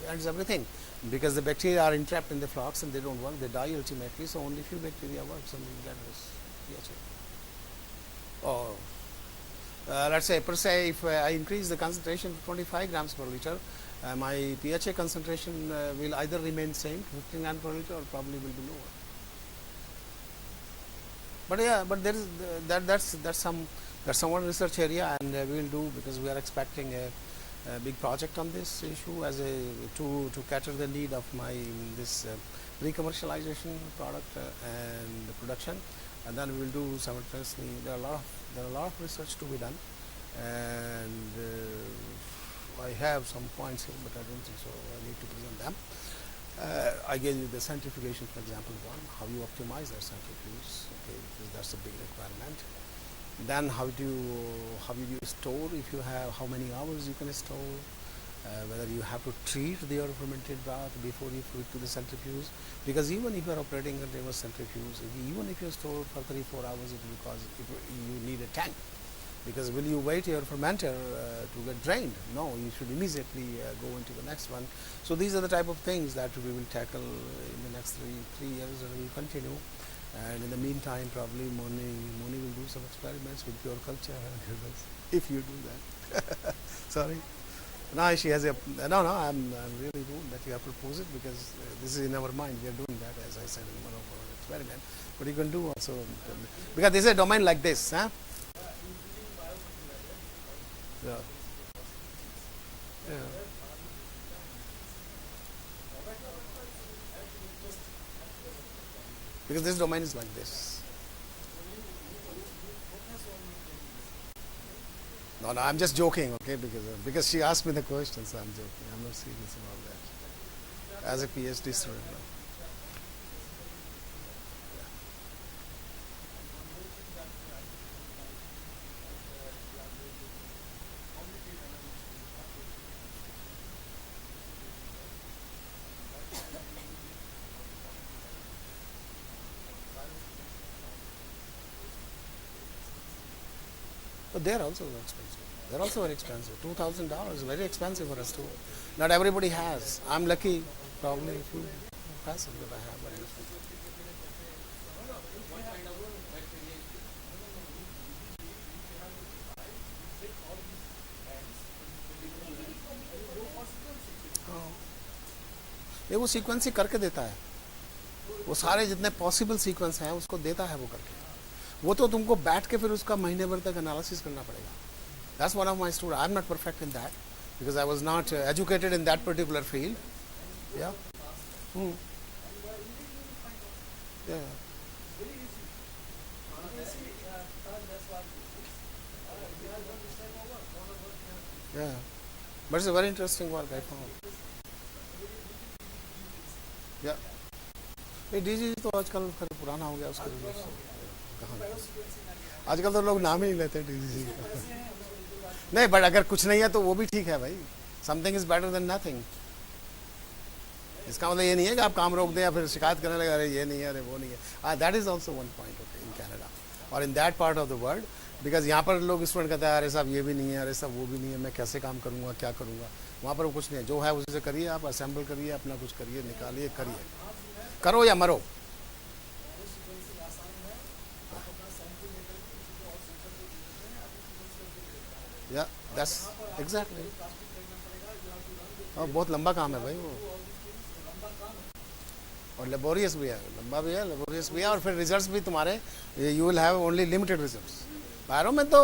ends everything. Because the bacteria are entrapped in the flocks and they don't work, they die ultimately, so only few bacteria work, so that is PHA. Or let's say per se, if I increase the concentration to 25 grams per liter, my PHA concentration will either remain same, 15 grams per liter, or probably will be lower. But yeah, but there is that's some research area, and we will do, because we are expecting a big project on this issue as to cater the need of my this pre-commercialization product and the production, and then we will do simultaneously. There are a lot of research to be done, and I have some points here, but I don't think so. I need to present them. I gave you the centrifugation, for example, one, how you optimize that centrifuge, okay, because that's a big requirement. Then how do you store, if you have, how many hours you can store, whether you have to treat the fermented broth before you put it to the centrifuge, because even if you are operating a reverse centrifuge, even if you store for 3-4 hours, it will cause, you need a tank. Because will you wait your fermenter to get drained? No, you should immediately go into the next one. So these are the type of things that we will tackle in the next three years, and we will continue. And in the meantime, probably Moni will do some experiments with pure culture, if you do that. Sorry. No, she has a no. I'm really rude that you have proposed it, because this is in our mind. We are doing that, as I said in one of our experiments. But you can do also, because this is a domain like this, huh? Yeah. Yeah. Because this domain is like this. No, I'm just joking, okay? Because she asked me the question, so I'm joking. I'm not serious about that. As a PhD student. No. But they're also expensive. They're also very expensive. $2,000, very expensive for us too. Not everybody has. I'm lucky, probably a few passes that I have. ये वो sequence ही करके देता है, वो सारे जितने possible sequence हैं उसको देता है वो करके, वो तो तुमको बैठ के फिर उसका महीने भर तक एनालिसिस करना पड़ेगा. That's one of my students. I'm not perfect in that because I was not educated in that particular field. Yeah. Yeah. Yeah. But it's a very interesting work I found. Yeah. ये DG तो आजकल फिर पुराना हो गया, उसके लिए कहाँ आजकल तो लोग नाम ही नहीं लेते डीजी का. नहीं, बट अगर कुछ नहीं है तो वो भी ठीक है भाई. Something is better than nothing. इसका मतलब ये नहीं है कि आप काम रोक दें या फिर शिकायत करने लगे, अरे ये नहीं है, अरे वो नहीं है. That is also one point in Canada और in that part of the world. Because यहाँ पर लोग स्टूडेंट कहते हैं अरे साहब ये भी नहीं है, अरे साहब वो भी नहीं है, मैं कैसे काम करूँगा, क्या करूँगा. वहाँ पर वो कुछ नहीं है, जो है उसी से करिए, आप असेंबल करिए, अपना कुछ करिए, निकालिए, करिए, करो या मरो. या दैट्स एग्जैक्टली. और बहुत लंबा काम है भाई वो, और लेबोरियस भी है, लंबा भी है, लेबोरियस भी है, और फिर रिजल्ट्स भी तुम्हारे, you will have only limited results. बाहरों में तो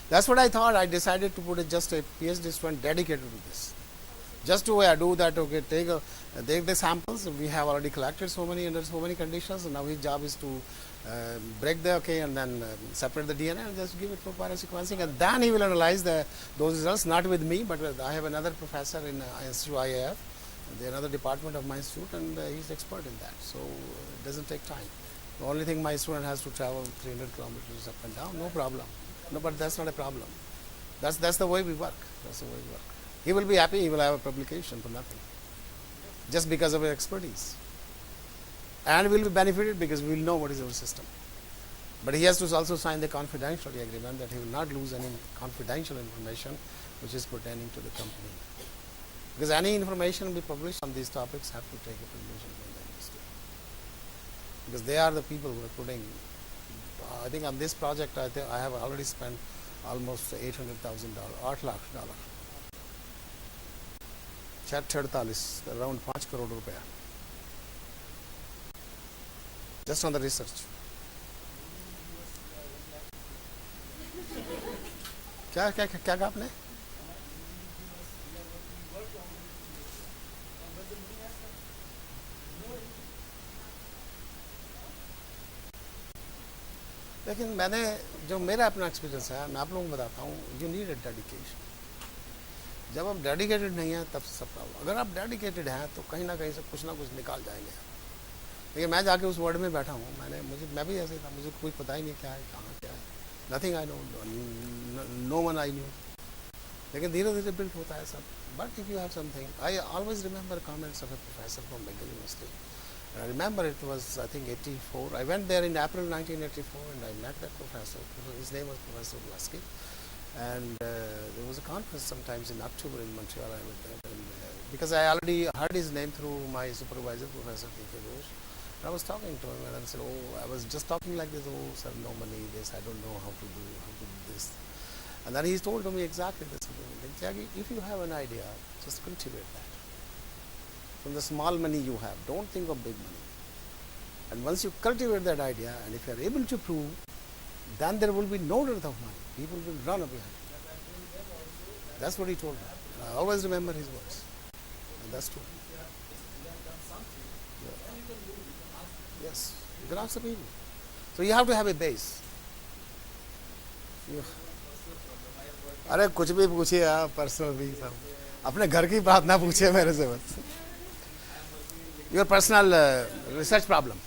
that's what I thought. I decided to put just a PhD student dedicated to this, just to do that. Okay, take the samples. We have already collected so many under so many conditions, and now his job is to break the and then separate the DNA and just give it for sequencing, and then he will analyze those results, not with me, but I have another professor in Institute IAF, another department of my institute, and he's expert in that, so it doesn't take time. The only thing, my student has to travel 300 kilometers up and down, no problem. No, but that's not a problem. That's the way we work. That's the way we work. He will be happy. He will have a publication for nothing, just because of our expertise, and we will be benefited because we will know what is our system. But he has to also sign the confidentiality agreement that he will not lose any confidential information which is pertaining to the company. Because any information we publish on these topics have to take a permission from the industry. Because they are the people who are putting. I think on this project I have already spent almost $800,000, $8 lakh. 48, around 5 crore रुपया, just on the research. क्या क्या क्या कहा आपने? लेकिन मैंने जो मेरा अपना एक्सपीरियंस है मैं आप लोगों को बताता हूँ. You need a dedication. जब आप डेडिकेटेड नहीं हैं तब सब प्रॉब्लम. अगर आप डेडिकेटेड हैं तो कहीं ना कहीं से कुछ ना कुछ निकाल जाएंगे. लेकिन मैं जाके उस वर्ड में बैठा हूँ, मैं भी ऐसे था, मुझे कोई पता ही नहीं क्या है, कहाँ क्या है, nothing I know, no one I knew. लेकिन धीरे धीरे बिल्ड होता है सब. But if you have something, I always remember comments of a professor from Bengal university. I remember it was, I think, 84. I went there in April 1984 and I met that professor. His name was Professor Blasky. And there was a conference sometimes in October in Montreal. I went there. And, because I already heard his name through my supervisor, Professor T.K. Ghosh. And I was talking to him and I said, I was just talking like this, sir, no money, this, I don't know how to do this. And then he told to me exactly this. Tyagi, if you have an idea, just cultivate that. From the small money you have, don't think of big money. And once you cultivate that idea, and if you are able to prove, then there will be no dearth of money. People will run behind. That's what he told me. And I always remember his words. And that's true. Yeah. Yes, you can ask the people. So you have to have a base. अरे कुछ भी पूछिए आप, personal भी सब, अपने घर की बात ना पूछिए मेरे से बस. Your personal research problem.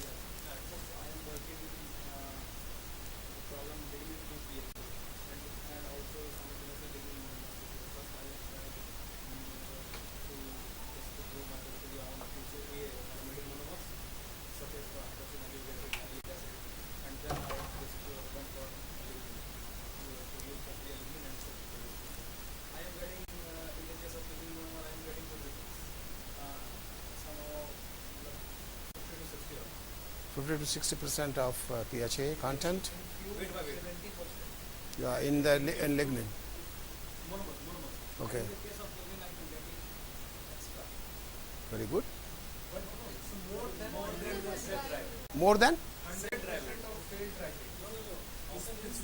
50 to 60% of PHA content. Wait, 70%. Yeah, in the in lignin. Monomer. Okay, In the case of lignin, I am getting extra. very good. But no, it's more than the cell drive. More than 100% of failed drive. No.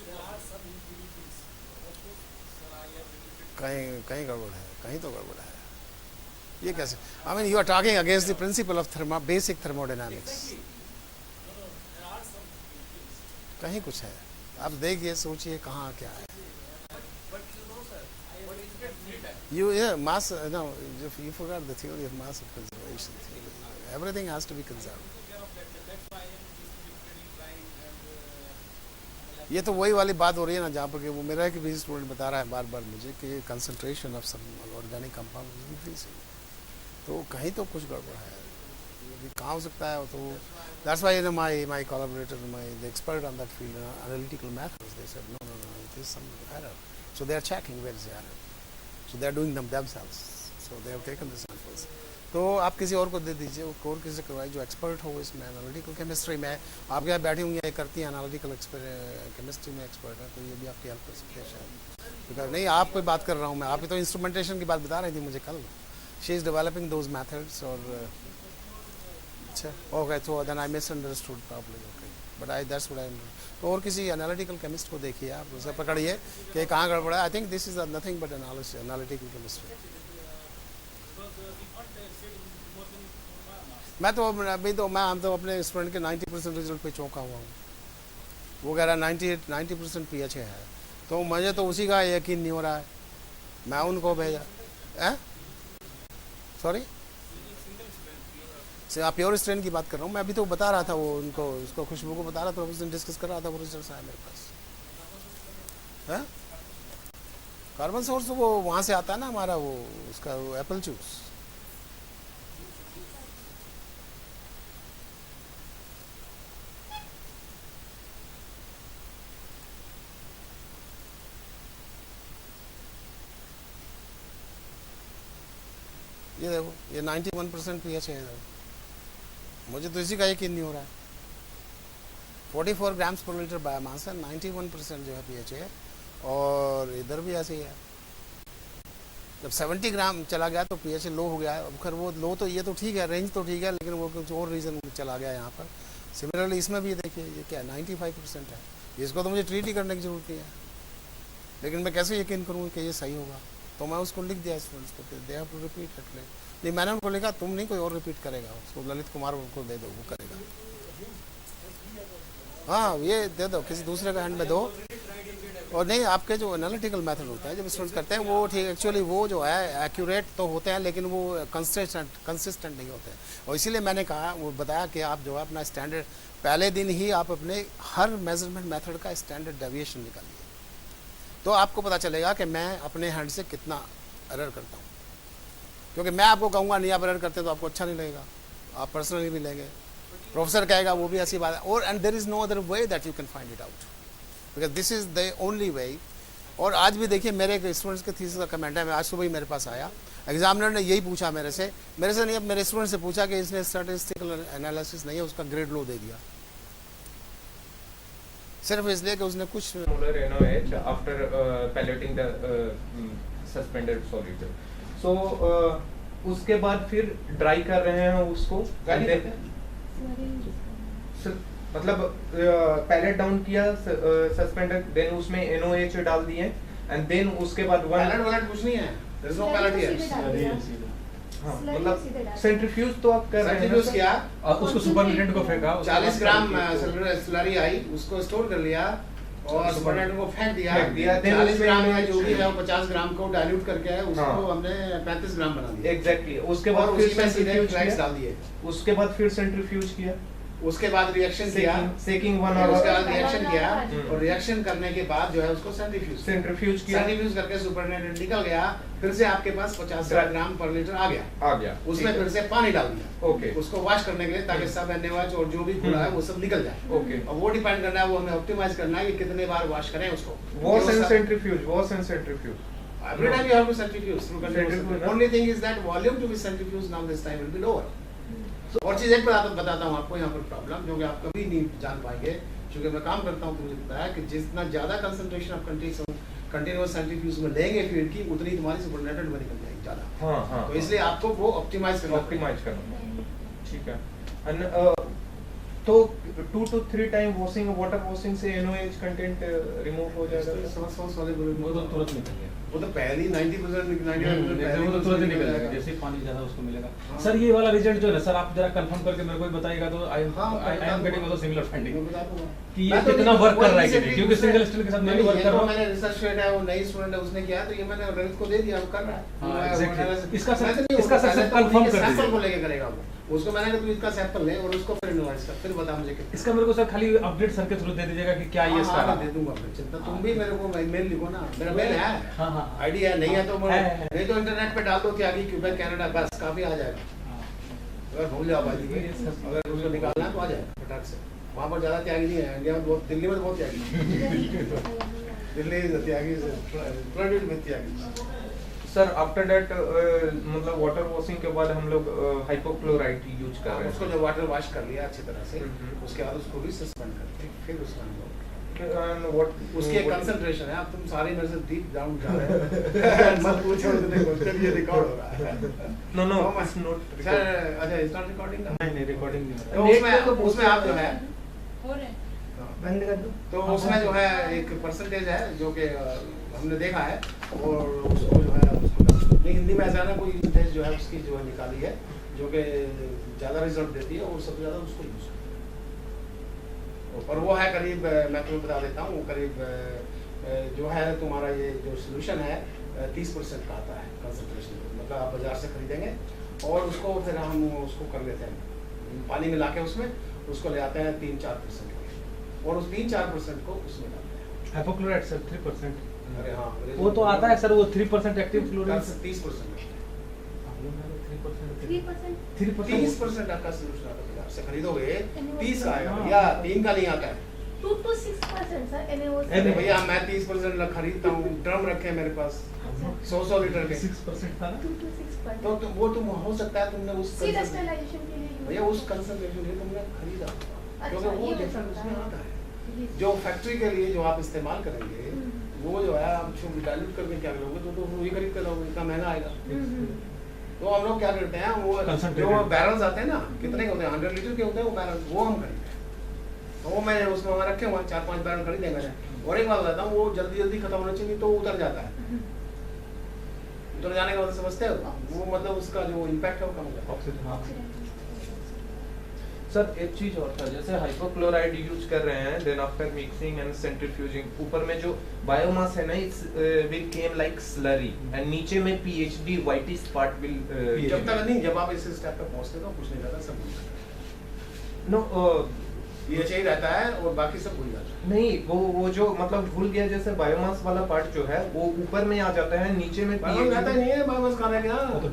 There are some impurities. Of course, sir, I have related. कहीं गड़बड़ है, कहीं तो गड़बड़ है. ये कैसे? I mean, you are talking against the principle of basic thermodynamics. Exactly. No, there are some impurities. कहीं कुछ है. आप देखिए, सोचिए कहाँ क्या है. But you know, sir, I have related free time. Mass. No, you forgot the theory of mass of conservation. Everything has to be conserved. Take care of that. That's why I am literally trying and ये तो वही वाली बात हो रही है ना, जहाँ पर कि वो मेरा एक भी स्टूडेंट बता रहा है बार बार मुझे कि concentration of some organic compound is increasing. तो कहीं तो कुछ गड़बड़ है. ये कहाँ हो सकता है? तो that's why my collaborator, the expert on that field, analytical methods, they said no, it is some error. So they are checking where is the error. So they are doing them themselves. So they have taken the samples. तो आप किसी और को दे दीजिए, वो और किसी से करवाइए जो एक्सपर्ट हो इसमें, एनालिटिकल केमिस्ट्री में. आपके यहाँ बैठी होंगी, ये करती हैं एनालिटिकल केमिस्ट्री में एक्सपर्ट है, तो ये भी आपकी हेल्प कर सकते हैं शायद. बिकॉज नहीं, आप कोई बात कर रहा हूँ मैं, आप तो इंस्ट्रूमेंटेशन की बात बता रही थी मुझे कल. She is developing those methods. और अच्छा, ओके, तो then I misunderstood probably. Okay, but that's what I. तो और किसी एनालिटिकल केमिस्ट को देखिए, आप उसे पकड़िए कि कहाँ गड़बड़ा है. I think this is nothing but analytical chemistry. मैं तो अभी तो हम तो अपने स्टूडेंट के 90% रिजल्ट पे चौंका हुआ हूँ. वो कह रहा है 90% PHA है, तो मुझे तो उसी का यकीन नहीं हो रहा है. मैं उनको भेजा. सॉरी, आप प्योर स्ट्रेन की बात कर रहा हूँ मैं. अभी तो बता रहा था वो उनको, उसको खुशबू को बता रहा था, उस दिन डिस्कस कर रहा था. वो रिजल्ट आया मेरे पास. है कार्बन सोर्स वो वहाँ से आता है ना हमारा, वो उसका वो एप्पल जूस. ये देखो, ये 91% PHA है. मुझे तो इसी का यकीन नहीं हो रहा है. 44 ग्राम्स पर लीटर बायोमास है, 91% जो है PHA है. और इधर भी ऐसे ही है. जब 70 ग्राम चला गया तो PHA लो हो गया है. अब खैर वो लो तो, ये तो ठीक है, रेंज तो ठीक है, लेकिन वो कुछ और रीज़न चला गया यहाँ पर. सिमिलरली इसमें भी देखिए, ये क्या है, 95% है. इसको तो मुझे ट्रीट ही करने की जरूरत नहीं है, लेकिन मैं कैसे यकीन करूँ कि ये सही होगा. तो मैं उसको लिख दिया स्टूडेंट्स को, they have to repeat it. नहीं, मैंने उनको लिखा तुम नहीं, कोई और रिपीट करेगा. उसको ललित कुमार को दे दो, वो करेगा. हाँ, ये दे दो, किसी दूसरे का हैंड में दो. और नहीं, आपके जो एनालिटिकल मेथड होता है जब स्टूडेंट्स करते हैं वो ठीक, एक्चुअली वो जो है एक्यूरेट तो होते हैं, लेकिन वो कंसिस्टेंट नहीं होते हैं. और इसीलिए मैंने कहा, वो बताया कि आप जो है अपना स्टैंडर्ड पहले दिन ही आप अपने हर मेजरमेंट मेथड का स्टैंडर्ड डेविएशन निकालिए, तो आपको पता चलेगा कि मैं अपने हैंड से कितना एरर करता हूँ. क्योंकि मैं आपको कहूँगा नहीं आप एरर करते तो आपको अच्छा नहीं लगेगा, आप पर्सनली भी लेंगे, प्रोफेसर कहेगा, वो भी ऐसी बात है. और and there is no other way that you can find it out, because this is the only way. और आज भी देखिए, मेरे एक स्टूडेंट्स के थीसिस का कमेंट है, मैं आज सुबह ही मेरे पास आया, एग्जामिनर ने यही पूछा मेरे से नहीं, अब मेरे स्टूडेंट से पूछा कि इसने स्टैटिस्टिकल एनालिसिस नहीं है, उसका ग्रेड लो दे दिया, सिर्फ इसलिए कि उसने कुछ NaOH after pelleting the suspended solid. So उसके बाद फिर ड्राई कर रहे हैं उसको, मतलब पैलेट डाउन किया सस्पेंडेड, देन उसमें NaOH डाल दिए, एंड देन उसके बाद पैलेट कुछ नहीं है, there is no pellet here. हाँ, मतलब सेंट्रीफ्यूज तो आप कर रहे हैं किया, उसको सुपरनेटेंट को फेंका, 40 ग्राम स्लरी आई, उसको स्टोर कर लिया और सुपरनेटेंट को फेंक दिया. 40 ग्राम में जो भी है 50 ग्राम को डाइल्यूट करके है, उसको हमने 35 ग्राम बना दिया. एग्जैक्टली. उसके बाद फिर सेंट्रीफ्यूज डाल दिए, उसके बाद फिर सेंट्रीफ्यूज किया, उसके बाद रिएक्शन किया, सेकिंग 1 आवर, उसके बाद रिएक्शन किया, और रिएक्शन करने के बाद जो है उसको सेंट्रीफ्यूज किया, सेंट्रीफ्यूज करके सुपरनेटेंट निकल गया, फिर से आपके पास 50 ग्राम पर लीटर आ गया. उसमें फिर से पानी डाल दिया, ओके, उसको वॉश करने के लिए, ताकि सब NaOH और जो भी कूड़ा है वो सब निकल जाए. ओके. और वो डिपेंड करना है, वो हमें ऑप्टिमाइज करना है कि कितने बार वॉश करें उसको. Wash and centrifuge. Every time you have to centrifuge through continuous. Only thing is that volume to be centrifuged now this time will be lower. और चीज़ एक बताता हूँ आपको यहाँ पर प्रॉब्लम जो कि आप कभी नहीं जान पाएंगे, क्योंकि मैं काम करता हूँ तो मुझे पता है कि जितना ज़्यादा कंसंट्रेशन आप कंटिन्यूअस सेंट्रीफ्यूज में लेंगे फीड की, उतनी तुम्हारी सुपरनेटेड में निकल जाएगी ज़्यादा। तो इसलिए आपको वो ऑप्टिमाइज करना। ठीक है। तो 2 to 3 time washing, water washing से NOH कंटेंट रिमूव हो जाएगा। वो तो तुरंत निकल गया, वो तो पहले ही 90% 99% वो तो तुरंत निकल जाएगा जैसे पानी ज़्यादा उसको मिलेगा। सर ये वाला रिजल्ट जो है सर आप जरा कंफर्म करके मेरे को बताइएगा तो I am getting also similar finding कि ये कितना वर्क कर रहा है कि नहीं, क्योंकि सिंगल स्टील के साथ मैं भी वर्क कर रहा हूं। मैंने रिसर्च स्टूडेंट है, वो नई स्टूडेंट है, उसने किया तो ये मैंने रवित को दे दिया, वो कर रहा है। इसका सर कंफर्म कर सैंपल को लेके करेगा वो, उसको मैंने कहा तू इसका सैंपल ले और उसको फिर एनालाइज कर, फिर बता मुझे कितना। इसका मेरे को सर खाली अपडेट सर के थ्रू दे दीजिएगा कि क्या ये इसका दे दूंगा मैं, चिंता तुम भी मेरे को मेल लिखो ना, मेरा मेल है। हां हां आईडी है, नहीं है तो नहीं तो इंटरनेट पे डाल दो त्यागी क्यूबेक कनाडा, बस काफी आ जाएगा। अगर भूल जाओ भाई, अगर उसको निकालना है तो आ जाएगा फटाक से। वहाँ पर ज़्यादा त्यागी नहीं है, इंडिया में बहुत, दिल्ली में तो बहुत त्यागी दिल्ली त्यागी में त्यागी। सर आफ्टर दैट मतलब वाटर वॉशिंग के बाद हम लोग हाइपोक्लोराइड यूज कर रहे हैं। उसको जब वाटर वॉश कर लिया अच्छी तरह से, उसके बाद उसको भी सस्पेंड करके फिर उसमें हम लोग उसकी एक कंसंट्रेशन है। अब तुम सारे मेरे से डीप डाउन जा रहे हो मत पूछो, देखो ये रिकॉर्ड हो रहा है। No no it's not sir, अच्छा इट्स नॉट रिकॉर्डिंग ना? नहीं रिकॉर्डिंग नहीं। तो उसमें आप जो है हो रहे बंद कर दो। तो उसमें जो है एक परसेंटेज है जो कि हमने देखा है, और उसको जो है उसको हिंदी में ऐसा है ना, कोई परसेंटेज जो है उसकी जो है निकाली है जो कि ज़्यादा रिजल्ट देती है और सबसे ज़्यादा उसको यूज और वो है करीब, मैं तुम्हें बता देता हूँ, करीब जो है तुम्हारा ये जो सोल्यूशन है 30% का आता है कंसंट्रेशन, मतलब आप बाजार से खरीदेंगे और उसको फिर हम उसको कर लेते हैं पानी मिला के, उसमें उसको ले आते हैं 3-4% और उस 3-4% को उसमें डालते हैं। Hypochlorite sir 3%। अरे हाँ, वो तो आता है सर, वो 3% एक्टिव क्लोरीन 30%। 3% आपका सोल्यूशन आता है, बाजार से खरीदोगे 30 का आएगा भैया, 3 का नहीं आता है। 2 to 6% सर NaOC। अरे भैया मैं 30% खरीदता हूँ, ड्रम रखे हैं मेरे पास 100 लीटर के। 6% था ना? 2 to 6%। तो वो तुम हो सकता है तुमने उस क्रिस्टलाइजेशन के लिए भैया उस कंसंट्रेशन के लिए तुमने खरीदा, क्योंकि वो डिफरेंट उसमें आता है। जो फैक्ट्री के लिए जो आप इस्तेमाल करेंगे वो जो है आप जो डाइल्यूट करके क्या करोगे तो वही खरीद कर लोगे, इतना महंगा आएगा। तो हम लोग क्या करते हैं, वो जो बैरल्स आते हैं ना, कितने के होते हैं, 100 लीटर के होते हैं वो बैरल, वो हम खरीदते हैं। तो वो मैंने उसमें वहाँ रखे हुए 4-5 बैरल खरीदे मैंने। और एक बात बताता हूँ, वो जल्दी जल्दी खत्म होना चाहिए तो उतर जाता है। उतर जाने का मतलब समझते हो, वो मतलब उसका जो इम्पैक्ट है वो कम हो जाता है। सर एक चीज और था, जैसे हाइपोक्लोराइड यूज कर रहे हैं, then after mixing and centrifuging ऊपर में जो बायोमास है ना, it's will came like slurry and नीचे में पीएचडी व्हाइटिश पार्ट विल जब तक नहीं, जब आप इस स्टेप पे पहुंचते हो कुछ नहीं रहता, सब भूल जाता है। नो ये चाहिए रहता है और बाकी सब भूल जाता है। नहीं, वो जो मतलब भूल गया, जैसे बायोमास वाला पार्ट जो है वो ऊपर में आ जाता है, नीचे में बायोमास रहता नहीं है, बायोमास कहाँ रह गया? वो तो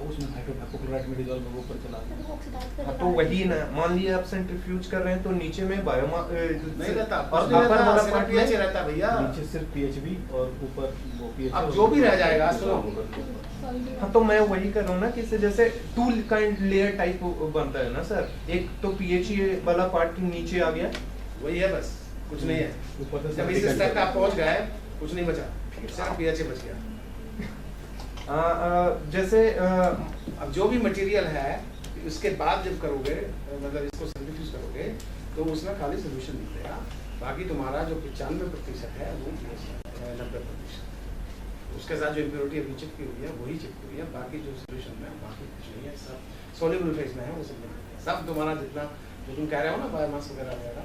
उसमें हाइपोक्लोराइड में डिसॉल्व हो ऊपर चला गया। हाँ, तो वही ना, मान लिया आप सेंट्रीफ्यूज कर रहे हैं तो नीचे में बायोमास नहीं रहता, और अपर वाला पार्ट पीएच रहता भैया, नीचे सिर्फ पीएचबी और ऊपर वो पीएच। अब जो भी रह जाएगा सुनो। हाँ, तो मैं वही कर रहा हूँ ना कि जैसे टू काइंड लेयर टाइप बनता है ना सर, एक तो पीएचई वाला पार्ट नीचे आ गया, वही है बस, कुछ नहीं है। जब इस स्टेप पे आप पहुंच गए कुछ नहीं बचा, सिर्फ पीएचई बच गया। जैसे अब जो भी मटेरियल है उसके बाद जब करोगे, मतलब इसको सेंट्रीफ्यूज करोगे तो उसमें खाली सोल्यूशन निकलेगा, बाकी तुम्हारा जो 95% है वो 90%, उसके साथ जो इम्प्योरिटी अभी चिपकी हुई है वही चिपकी हुई है, बाकी जो सोल्यूशन में बाकी कुछ नहीं है, सब सोल्यूबल फेज में है, वो सब तुम्हारा जितना जो तुम कह रहे हो ना बायोमास वगैरह वगैरह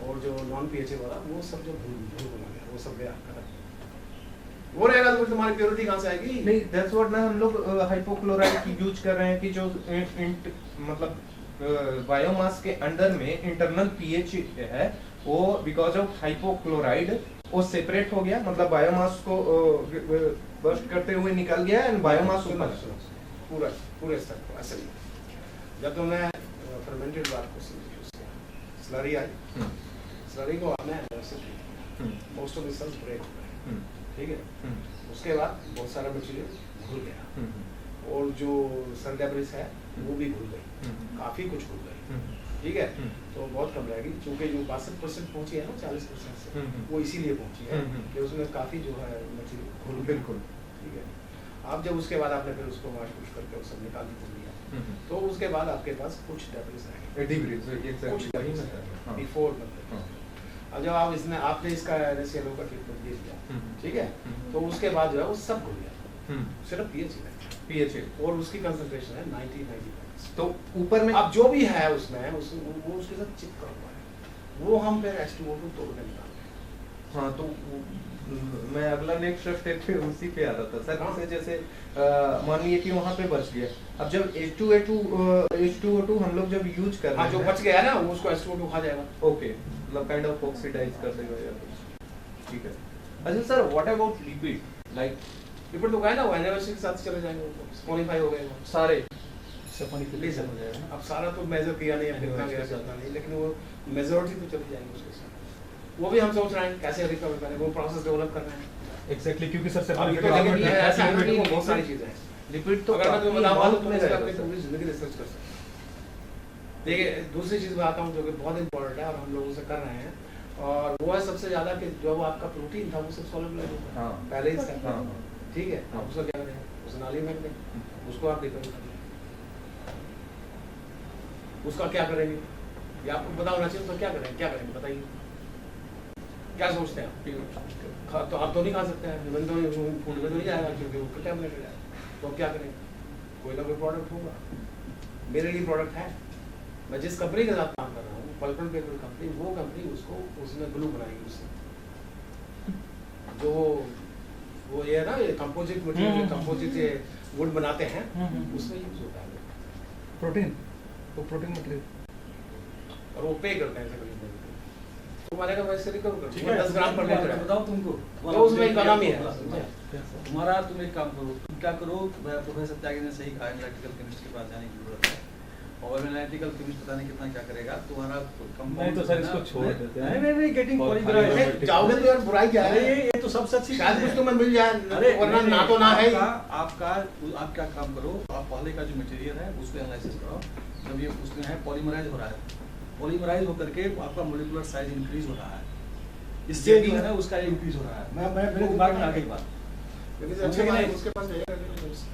और जो नॉन पीएचए वाला वो सब जो भूल बना गया वो सब गया खत्म, वो रहेगा तो तुम्हारी प्योरिटी कहाँ से आएगी? नहीं, दैट्स व्हाट ना हम लोग हाइपोक्लोराइड की यूज कर रहे हैं कि जो मतलब बायोमास के अंदर में इंटरनल पीएच है वो बिकॉज ऑफ हाइपोक्लोराइड वो सेपरेट हो गया, मतलब बायोमास को बर्स्ट करते हुए निकल गया एंड बायोमास पूरे स्तर को ऐसे नहीं। जब तुमने फर्मेंटेड वाटर को यूज किया, स्लरी आई, स्लरी को आपने ऐसे most of the cells break हो गए, ठीक है, उसके बाद बहुत सारा मटेरियल घुल गया और जो सेल डेब्रिस है वो भी घुल गई, काफ़ी कुछ घुल गई, ठीक है। तो बहुत कम रहेगी, चूँकि जो 62% पहुँची है ना 40% से, वो इसीलिए पहुँची है कि उसमें काफ़ी जो है मटेरियल घुल, बिल्कुल ठीक है। आप जब उसके बाद आपने फिर उसको वाश वूश करके वो सब निकाल दिया, तो उसके बाद आपके पास कुछ डेब्रिस आएंगे बिफोर मतलब। अब जब आप इसने आपने इसका NaClO का ट्रीटमेंट दे दिया, ठीक है, तो उसके बाद जो है वो सब घुल गया, सिर्फ pH और उसकी कंसंट्रेशन है 90-95। तो ऊपर में अब जो भी है उसमें वो उसके साथ चिपका हुआ है, वो हम फिर H2O2 तोड़ के निकालते हैं। हाँ, तो मैं अगला नेक्स्ट स्टेप पे उसी पे आ रहा था सर। हाँ। जैसे मानिए कि वहाँ पे बच गया, अब जब H2O2 हम लोग जब यूज कर रहे हैं, जो बच गया ना वो उसको H2O2 खा जाएगा। ओके, मतलब काइंड ऑफ ऑक्सीडाइज कर देगा या कुछ, ठीक है। अच्छा sir, what about lipid, like lipid तो गए ना, वो NaOH के साथ चले जाएंगे, वो स्पॉनिफाई हो गए वो सारे सेफोनिफिकेशन हो जाएगा ना। अब सारा तो मेजर किया नहीं है, कितना गया चलता नहीं, लेकिन वो मेजॉरिटी तो चली जाएंगे उसके साथ। वो भी हम सोच रहे हैं कैसे रिकवर करें, वो प्रोसेस डेवलप कर रहे हैं एग्जैक्टली, क्योंकि सर अभी तो लेकिन ये ऐसा है कि बहुत सारी चीजें हैं। लिपिड तो अगर मैं तुम्हें काफी बताऊं तो में तुम इसका रहेगा अपनी सर। पूरी जिंदगी रिसर्च कर सकते हो। देखिए दूसरी चीज बताता हूँ जो कि बहुत इंपॉर्टेंट है और हम लोग उसे कर रहे हैं, और वो है सबसे ज्यादा कि जो आपका प्रोटीन था वो सब सॉल्युबल हो गया पहले ही से, ठीक है। आप उसका क्या करें, उस नाली में रख दें, उसको आप डिफेंड कर लें, उसका क्या करेंगे ये आपको पता होना चाहिए। तो क्या करेंगे बताइए, क्या सोचते हैं आप? तो आप तो नहीं खा सकते हैं, फूड में तो नहीं जाएगा क्योंकि वो कंटेमिनेटेड है। तो अब क्या करेंगे, कोई ना कोई प्रोडक्ट होगा। मेरे लिए प्रोडक्ट है, मैं जिस कंपनी के साथ काम कर रहा हूँ, पल्प एंड पेपर कंपनी, वो कंपनी उसको उसमें ग्लू बनाएगी, उससे जो वो ये है ना, ये कंपोजिट मटेरियल, कंपोजिट ये वुड बनाते हैं, उसमें यूज होता है प्रोटीन, वो प्रोटीन मटेरियल, और वो पे करते हैं तुम्हारे का वैसे रिकवर ठीक कर है। 10 ग्राम पर लीटर है, बताओ तुमको, तो उसमें इकोनॉमी है। तुम्हारा तुम एक काम करो, तुम क्या करो, प्रोफेसर त्यागी ने सही कहा, एनालिटिकल केमिस्ट के पास जाने की जरूरत है। और एनालिटिकल केमिस्ट पता नहीं कितना क्या करेगा तुम्हारा कंपाउंड। नहीं तो सर इसको छोड़ देते हैं। नहीं गेटिंग पॉलीमराइज जाओगे तो यार बुराई क्या है, ये तो सबसे अच्छी शायद कुछ तुम्हें मिल जाए, अरे वरना ना तो ना है। आप क्या काम करो, आप पहले का जो मटेरियल है उसको एनालिसिस करो। जब ये उसमें है पॉलीमराइज हो रहा है, पॉलीमराइज होकर के आपका मोलिकुलर साइज इंक्रीज हो रहा है, इससे जो है ना उसका इंक्रीज हो रहा है। मैं मेरे दिमाग में आ गई बात, अच्छा बात उसके पास जाइएगा,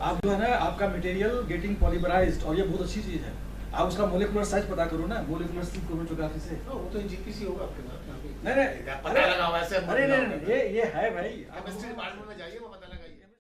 आप जो है ना आपका मटेरियल गेटिंग पॉलीमराइज्ड, और ये बहुत अच्छी चीज है। आप उसका मोलिकुलर साइज पता करो ना, मोलिकुलर क्रोमेटोग्राफी से। वो तो जीपीसी होगा आपके साथ, नहीं पता लगा वैसे अरे नहीं ये है भाई, केमिस्ट्री डिपार्टमेंट में जाइए, वो पता लगा।